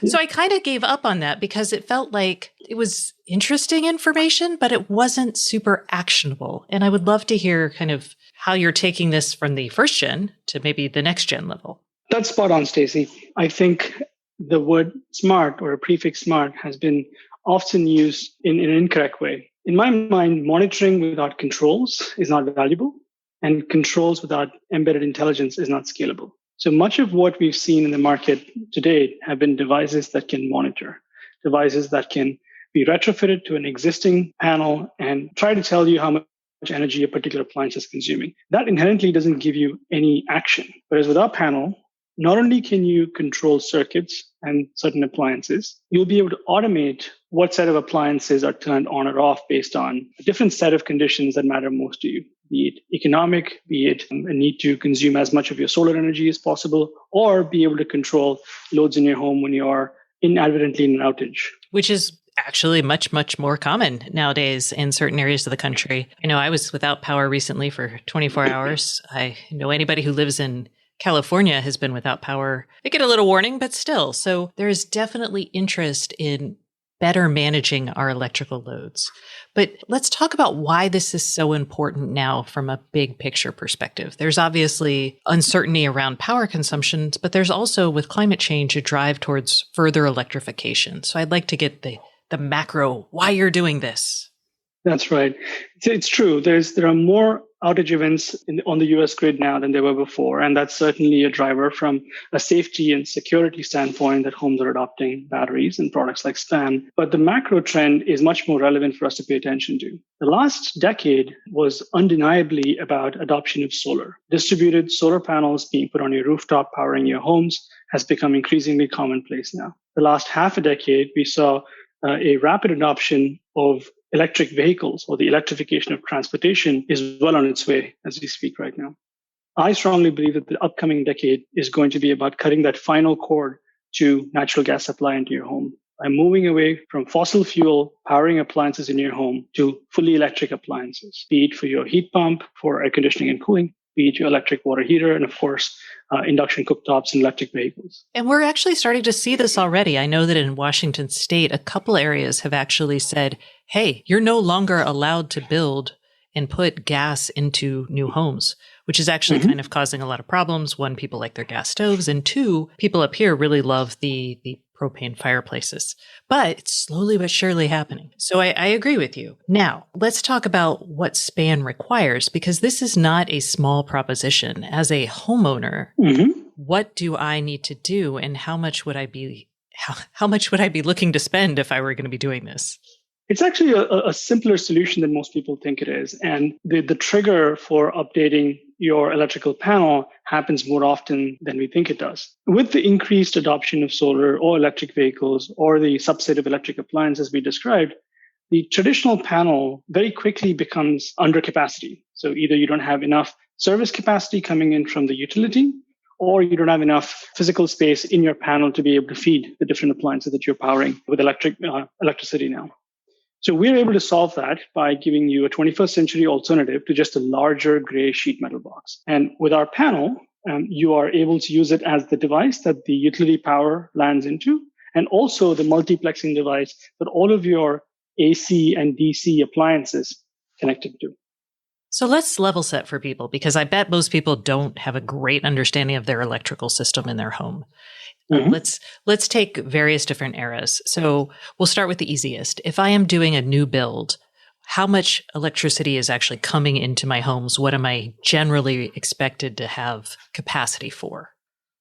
A: So I kind of gave up on that because it felt like it was interesting information, but it wasn't super actionable. And I would love to hear kind of how you're taking this from the first gen to maybe the next gen level.
E: That's spot on, Stacey. I think the word smart or a prefix smart has been often used in an incorrect way. In my mind, monitoring without controls is not valuable, and controls without embedded intelligence is not scalable. So much of what we've seen in the market to date have been devices that can monitor, devices that can be retrofitted to an existing panel and try to tell you how much energy a particular appliance is consuming. That inherently doesn't give you any action. Whereas with our panel, not only can you control circuits and certain appliances, you'll be able to automate what set of appliances are turned on or off based on a different set of conditions that matter most to you, be it economic, be it a need to consume as much of your solar energy as possible, or be able to control loads in your home when you are inadvertently in an outage.
A: Which is actually much, much more common nowadays in certain areas of the country. I know I was without power recently for 24 hours. I know anybody who lives in California has been without power. They get a little warning, but still. So there is definitely interest in better managing our electrical loads. But let's talk about why this is so important now from a big picture perspective. There's obviously uncertainty around power consumptions, but there's also with climate change a drive towards further electrification. So I'd like to get the macro, why you're doing this.
E: That's right. It's true. There are more outage events on the US grid now than there were before. And that's certainly a driver from a safety and security standpoint that homes are adopting batteries and products like SPAN. But the macro trend is much more relevant for us to pay attention to. The last decade was undeniably about adoption of solar. Distributed solar panels being put on your rooftop powering your homes has become increasingly commonplace now. The last half a decade, we saw a rapid adoption of electric vehicles, or the electrification of transportation is well on its way as we speak right now. I strongly believe that the upcoming decade is going to be about cutting that final cord to natural gas supply into your home. I'm moving away from fossil fuel powering appliances in your home to fully electric appliances, be it for your heat pump, for air conditioning and cooling, be it your electric water heater, and of course, induction cooktops and electric vehicles.
A: And we're actually starting to see this already. I know that in Washington State, a couple areas have actually said, hey, you're no longer allowed to build and put gas into new homes, which is actually kind of causing a lot of problems. One, people like their gas stoves. And two, people up here really love the propane fireplaces. But it's slowly but surely happening. So I agree with you. Now, let's talk about what SPAN requires, because this is not a small proposition. As a homeowner, what do I need to do, and how much would I be looking to spend if I were going to be doing this?
E: It's actually a simpler solution than most people think it is. And the trigger for updating your electrical panel happens more often than we think it does. With the increased adoption of solar or electric vehicles or the subset of electric appliances we described, the traditional panel very quickly becomes under capacity. So either you don't have enough service capacity coming in from the utility, or you don't have enough physical space in your panel to be able to feed the different appliances that you're powering with electricity now. So we're able to solve that by giving you a 21st century alternative to just a larger gray sheet metal box. And with our panel, you are able to use it as the device that the utility power lands into, and also the multiplexing device that all of your AC and DC appliances connected to.
A: So let's level set for people, because I bet most people don't have a great understanding of their electrical system in their home. Let's take various different eras. So we'll start with the easiest. If I am doing a new build, how much electricity is actually coming into my homes? What am I generally expected to have capacity for?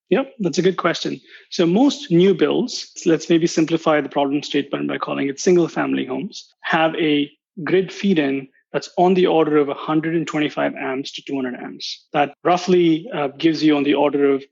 E: Yep, that's a good question. So most new builds, let's maybe simplify the problem statement by calling it single family homes, have a grid feed-in that's on the order of 125 amps to 200 amps. That roughly gives you on the order of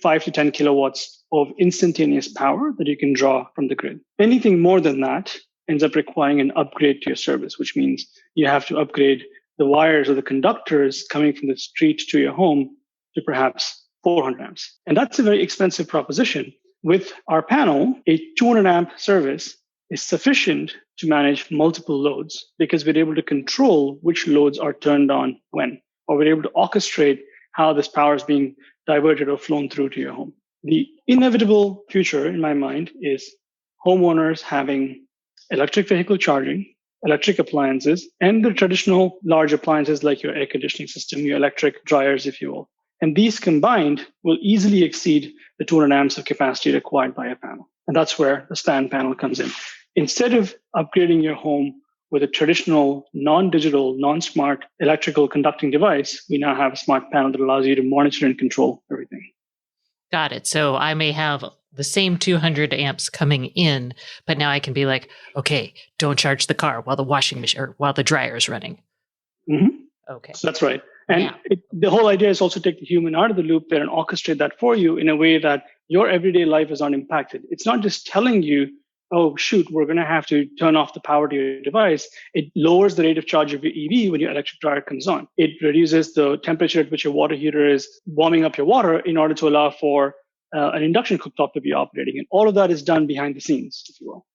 E: 5 to 10 kilowatts of instantaneous power that you can draw from the grid. Anything more than that ends up requiring an upgrade to your service, which means you have to upgrade the wires or the conductors coming from the street to your home to perhaps 400 amps. And that's a very expensive proposition. With our panel, a 200 amp service is sufficient to manage multiple loads because we're able to control which loads are turned on when, or we're able to orchestrate how this power is being diverted or flown through to your home. The inevitable future, in my mind, is homeowners having electric vehicle charging, electric appliances, and the traditional large appliances like your air conditioning system, your electric dryers, if you will. And these combined will easily exceed the 200 amps of capacity required by a panel. And that's where the SPAN panel comes in. Instead of upgrading your home with a traditional non-digital, non-smart electrical conducting device, we now have a smart panel that allows you to monitor and control everything.
A: Got it. So I may have the same 200 amps coming in, but now I can be like, okay, don't charge the car while the washing machine or while the dryer is running.
E: Mm-hmm.
A: Okay.
E: So that's right. And the whole idea is also take the human out of the loop there and orchestrate that for you in a way that your everyday life is unimpacted. It's not just telling you, oh, shoot, we're going to have to turn off the power to your device. It lowers the rate of charge of your EV when your electric dryer comes on. It reduces the temperature at which your water heater is warming up your water in order to allow for an induction cooktop to be operating. And all of that is done behind the scenes, if you will.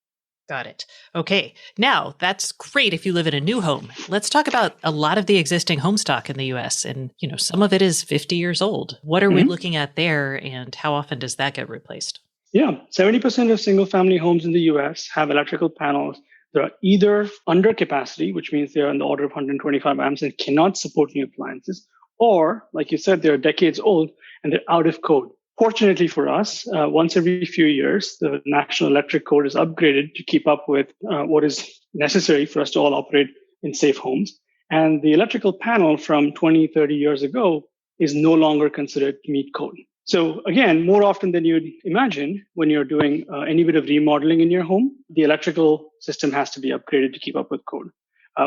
A: Got it. Okay. Now, that's great if you live in a new home. Let's talk about a lot of the existing home stock in the US. And, some of it is 50 years old. What are we looking at there, and how often does that get replaced?
E: Yeah, 70% of single-family homes in the US have electrical panels that are either under capacity, which means they're on the order of 125 amps and cannot support new appliances, or, like you said, they're decades old and they're out of code. Fortunately for us, once every few years, the National Electric Code is upgraded to keep up with what is necessary for us to all operate in safe homes. And the electrical panel from 20, 30 years ago is no longer considered to meet code. So again, more often than you'd imagine, when you're doing any bit of remodeling in your home, the electrical system has to be upgraded to keep up with code.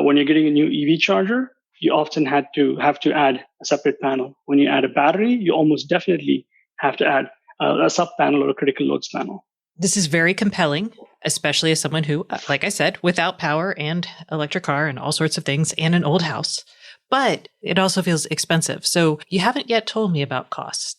E: When you're getting a new EV charger, you often have to add a separate panel. When you add a battery, you almost definitely have to add a sub panel or a critical loads panel.
A: This is very compelling, especially as someone who, like I said, without power and electric car and all sorts of things and an old house. But it also feels expensive. So you haven't yet told me about costs.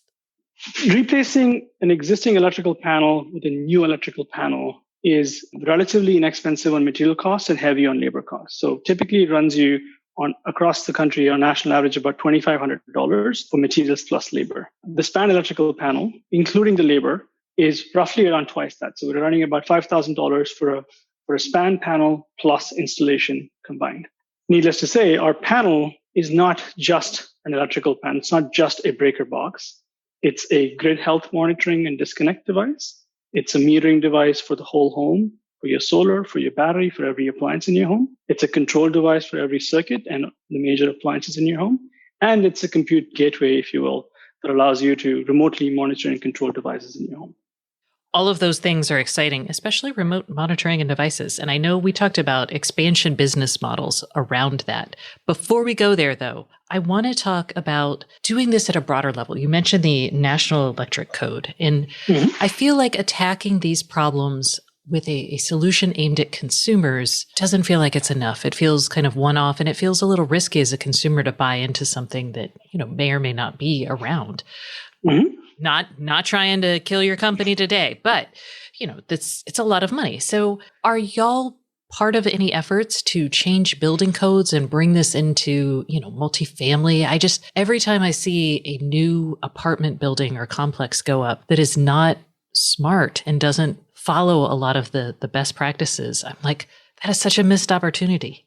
E: Replacing an existing electrical panel with a new electrical panel is relatively inexpensive on material costs and heavy on labor costs. So typically it runs you on across the country on national average about $2,500 for materials plus labor. The SPAN electrical panel, including the labor, is roughly around twice that. So we're running about $5,000 for a SPAN panel plus installation combined. Needless to say, our panel is not just an electrical panel. It's not just a breaker box. It's a grid health monitoring and disconnect device. It's a metering device for the whole home, for your solar, for your battery, for every appliance in your home. It's a control device for every circuit and the major appliances in your home. And it's a compute gateway, if you will, that allows you to remotely monitor and control devices in your home.
A: All of those things are exciting, especially remote monitoring and devices. And I know we talked about expansion business models around that. Before we go there, though, I want to talk about doing this at a broader level. You mentioned the National Electric Code, and I feel like attacking these problems with a solution aimed at consumers doesn't feel like it's enough. It feels kind of one-off, and it feels a little risky as a consumer to buy into something that, may or may not be around. Not trying to kill your company today, but it's a lot of money. So are y'all part of any efforts to change building codes and bring this into, multifamily? Every time I see a new apartment building or complex go up that is not smart and doesn't follow a lot of the best practices, I'm like, that is such a missed opportunity.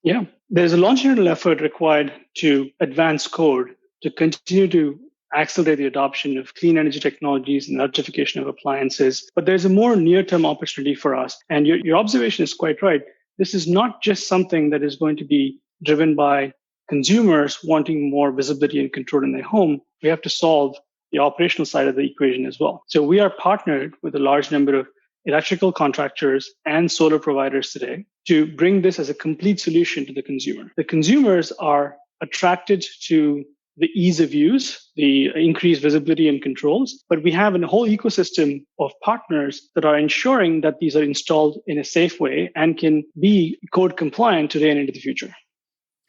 E: Yeah, there's a longitudinal effort required to advance code to continue to accelerate the adoption of clean energy technologies and electrification of appliances. But there's a more near-term opportunity for us. And your observation is quite right. This is not just something that is going to be driven by consumers wanting more visibility and control in their home. We have to solve the operational side of the equation as well. So we are partnered with a large number of electrical contractors and solar providers today to bring this as a complete solution to the consumer. The consumers are attracted to the ease of use, the increased visibility and controls, but we have a whole ecosystem of partners that are ensuring that these are installed in a safe way and can be code compliant today and into the future.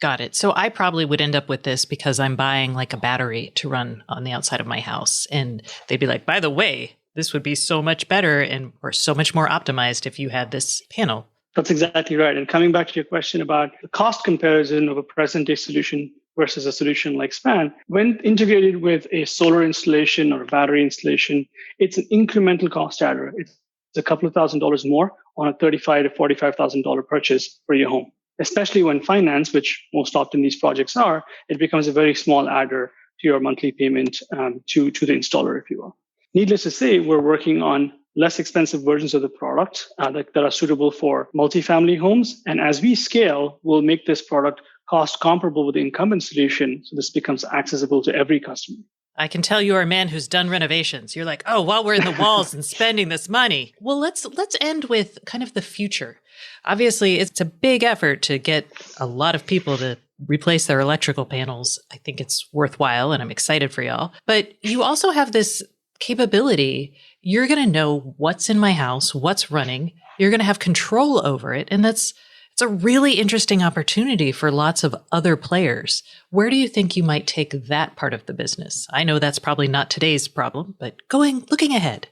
A: Got it. So I probably would end up with this because I'm buying like a battery to run on the outside of my house. And they'd be like, by the way, this would be so much better and or so much more optimized if you had this panel.
E: That's exactly right. And coming back to your question about the cost comparison of a present day solution versus a solution like SPAN, when integrated with a solar installation or a battery installation, it's an incremental cost adder. It's a couple of $1,000s more on a $35,000 to $45,000 purchase for your home. Especially when finance, which most often these projects are, it becomes a very small adder to your monthly payment to the installer, if you will. Needless to say, we're working on less expensive versions of the product that are suitable for multifamily homes. And as we scale, we'll make this product cost comparable with the incumbent solution. So this becomes accessible to every customer.
A: I can tell you're a man who's done renovations. You're like, oh, while we're in the walls and spending this money. Well, let's end with kind of the future. Obviously, it's a big effort to get a lot of people to replace their electrical panels. I think it's worthwhile and I'm excited for y'all. But you also have this capability. You're going to know what's in my house, what's running. You're going to have control over it. And it's a really interesting opportunity for lots of other players. Where do you think you might take that part of the business? I know that's probably not today's problem, but looking ahead.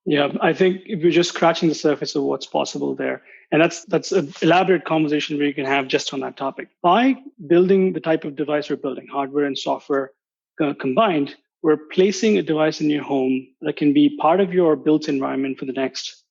E: Yeah, I think if you're just scratching the surface of what's possible there, and that's an elaborate conversation we can have just on that topic. By building the type of device we're building, hardware and software combined, we're placing a device in your home that can be part of your built environment for the next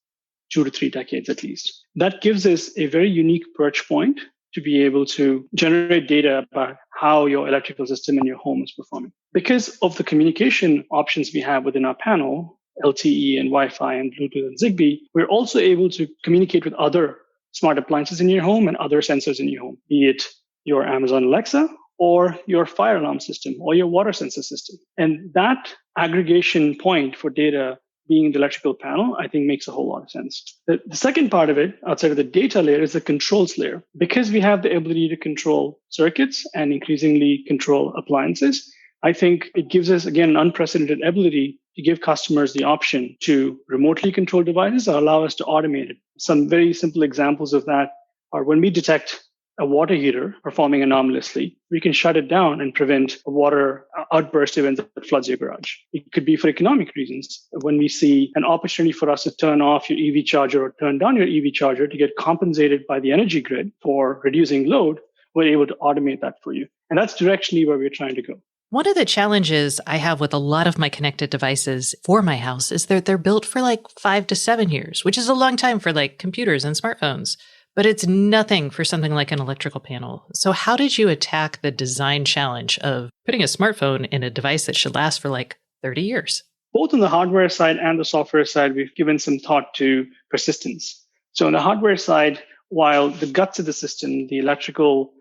E: 2 to 3 decades at least. That gives us a very unique perch point to be able to generate data about how your electrical system in your home is performing. Because of the communication options we have within our panel, LTE and Wi-Fi and Bluetooth and Zigbee, we're also able to communicate with other smart appliances in your home and other sensors in your home, be it your Amazon Alexa or your fire alarm system or your water sensor system. And that aggregation point for data being the electrical panel, I think makes a whole lot of sense. The second part of it, outside of the data layer, is the controls layer. Because we have the ability to control circuits and increasingly control appliances, I think it gives us, again, an unprecedented ability to give customers the option to remotely control devices or allow us to automate it. Some very simple examples of that are when we detect a water heater performing anomalously, we can shut it down and prevent a water outburst event that floods your garage. It could be for economic reasons. When we see an opportunity for us to turn off your EV charger or turn down your EV charger to get compensated by the energy grid for reducing load, we're able to automate that for you. And that's directionally where we're trying to go.
A: One of the challenges I have with a lot of my connected devices for my house is that they're built for like 5 to 7 years, which is a long time for like computers and smartphones, but it's nothing for something like an electrical panel. So how did you attack the design challenge of putting a smartphone in a device that should last for like 30 years?
E: Both on the hardware side and the software side, we've given some thought to persistence. So on the hardware side, while the guts of the system, the electrical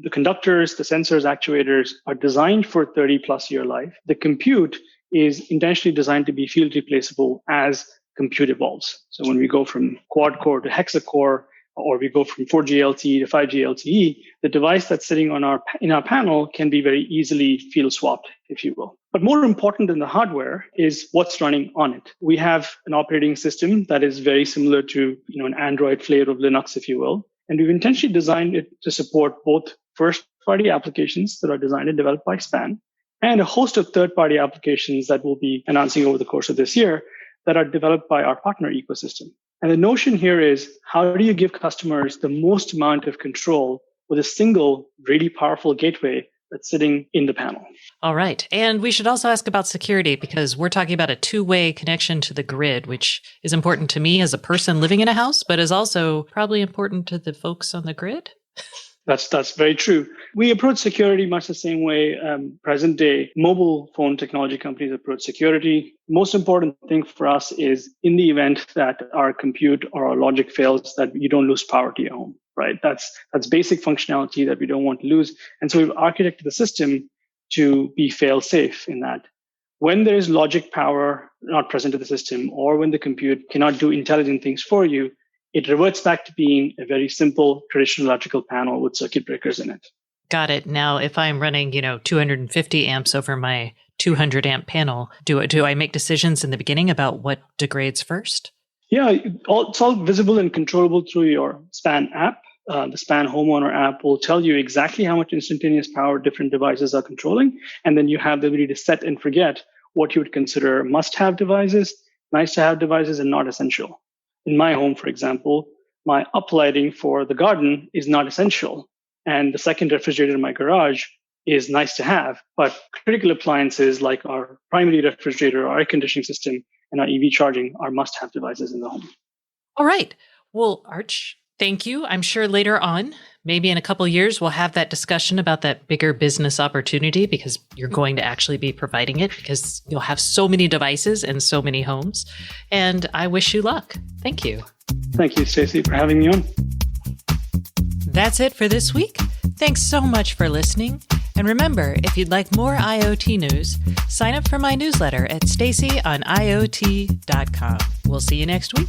E: the conductors, the sensors, actuators are designed for 30 plus year life. The compute is intentionally designed to be field replaceable as compute evolves. So when we go from quad core to hexa-core, or we go from 4G LTE to 5G LTE, the device that's sitting in our panel can be very easily field swapped, if you will. But more important than the hardware is what's running on it. We have an operating system that is very similar to an Android flavor of Linux, if you will. And we've intentionally designed it to support both first-party applications that are designed and developed by SPAN and a host of third-party applications that we'll be announcing over the course of this year that are developed by our partner ecosystem. And the notion here is, how do you give customers the most amount of control with a single, really powerful gateway that's sitting in the panel?
A: All right. And we should also ask about security, because we're talking about a two-way connection to the grid, which is important to me as a person living in a house, but is also probably important to the folks on the grid.
E: That's very true. We approach security much the same way present day mobile phone technology companies approach security. Most important thing for us is, in the event that our compute or our logic fails, that you don't lose power to your home, right? That's basic functionality that we don't want to lose. And so we've architected the system to be fail safe in that. when there is logic power not present in the system, or when the compute cannot do intelligent things for you, it reverts back to being a very simple traditional electrical panel with circuit breakers in it.
A: Got it. Now, if I'm running, 250 amps over my 200 amp panel, do I make decisions in the beginning about what degrades first?
E: Yeah, it's all visible and controllable through your SPAN app. The SPAN homeowner app will tell you exactly how much instantaneous power different devices are controlling. And then you have the ability to set and forget what you would consider must-have devices, nice-to-have devices, and not essential. In my home, for example, my uplighting for the garden is not essential. And the second refrigerator in my garage is nice to have. But critical appliances like our primary refrigerator, our air conditioning system, and our EV charging are must-have devices in the home.
A: All right. Well, Arch, thank you. I'm sure later on, maybe in a couple of years, we'll have that discussion about that bigger business opportunity because you're going to actually be providing it because you'll have so many devices and so many homes. And I wish you luck. Thank you.
E: Thank you, Stacey, for having me on.
A: That's it for this week. Thanks so much for listening. And remember, if you'd like more IoT news, sign up for my newsletter at stacyoniot.com. We'll see you next week.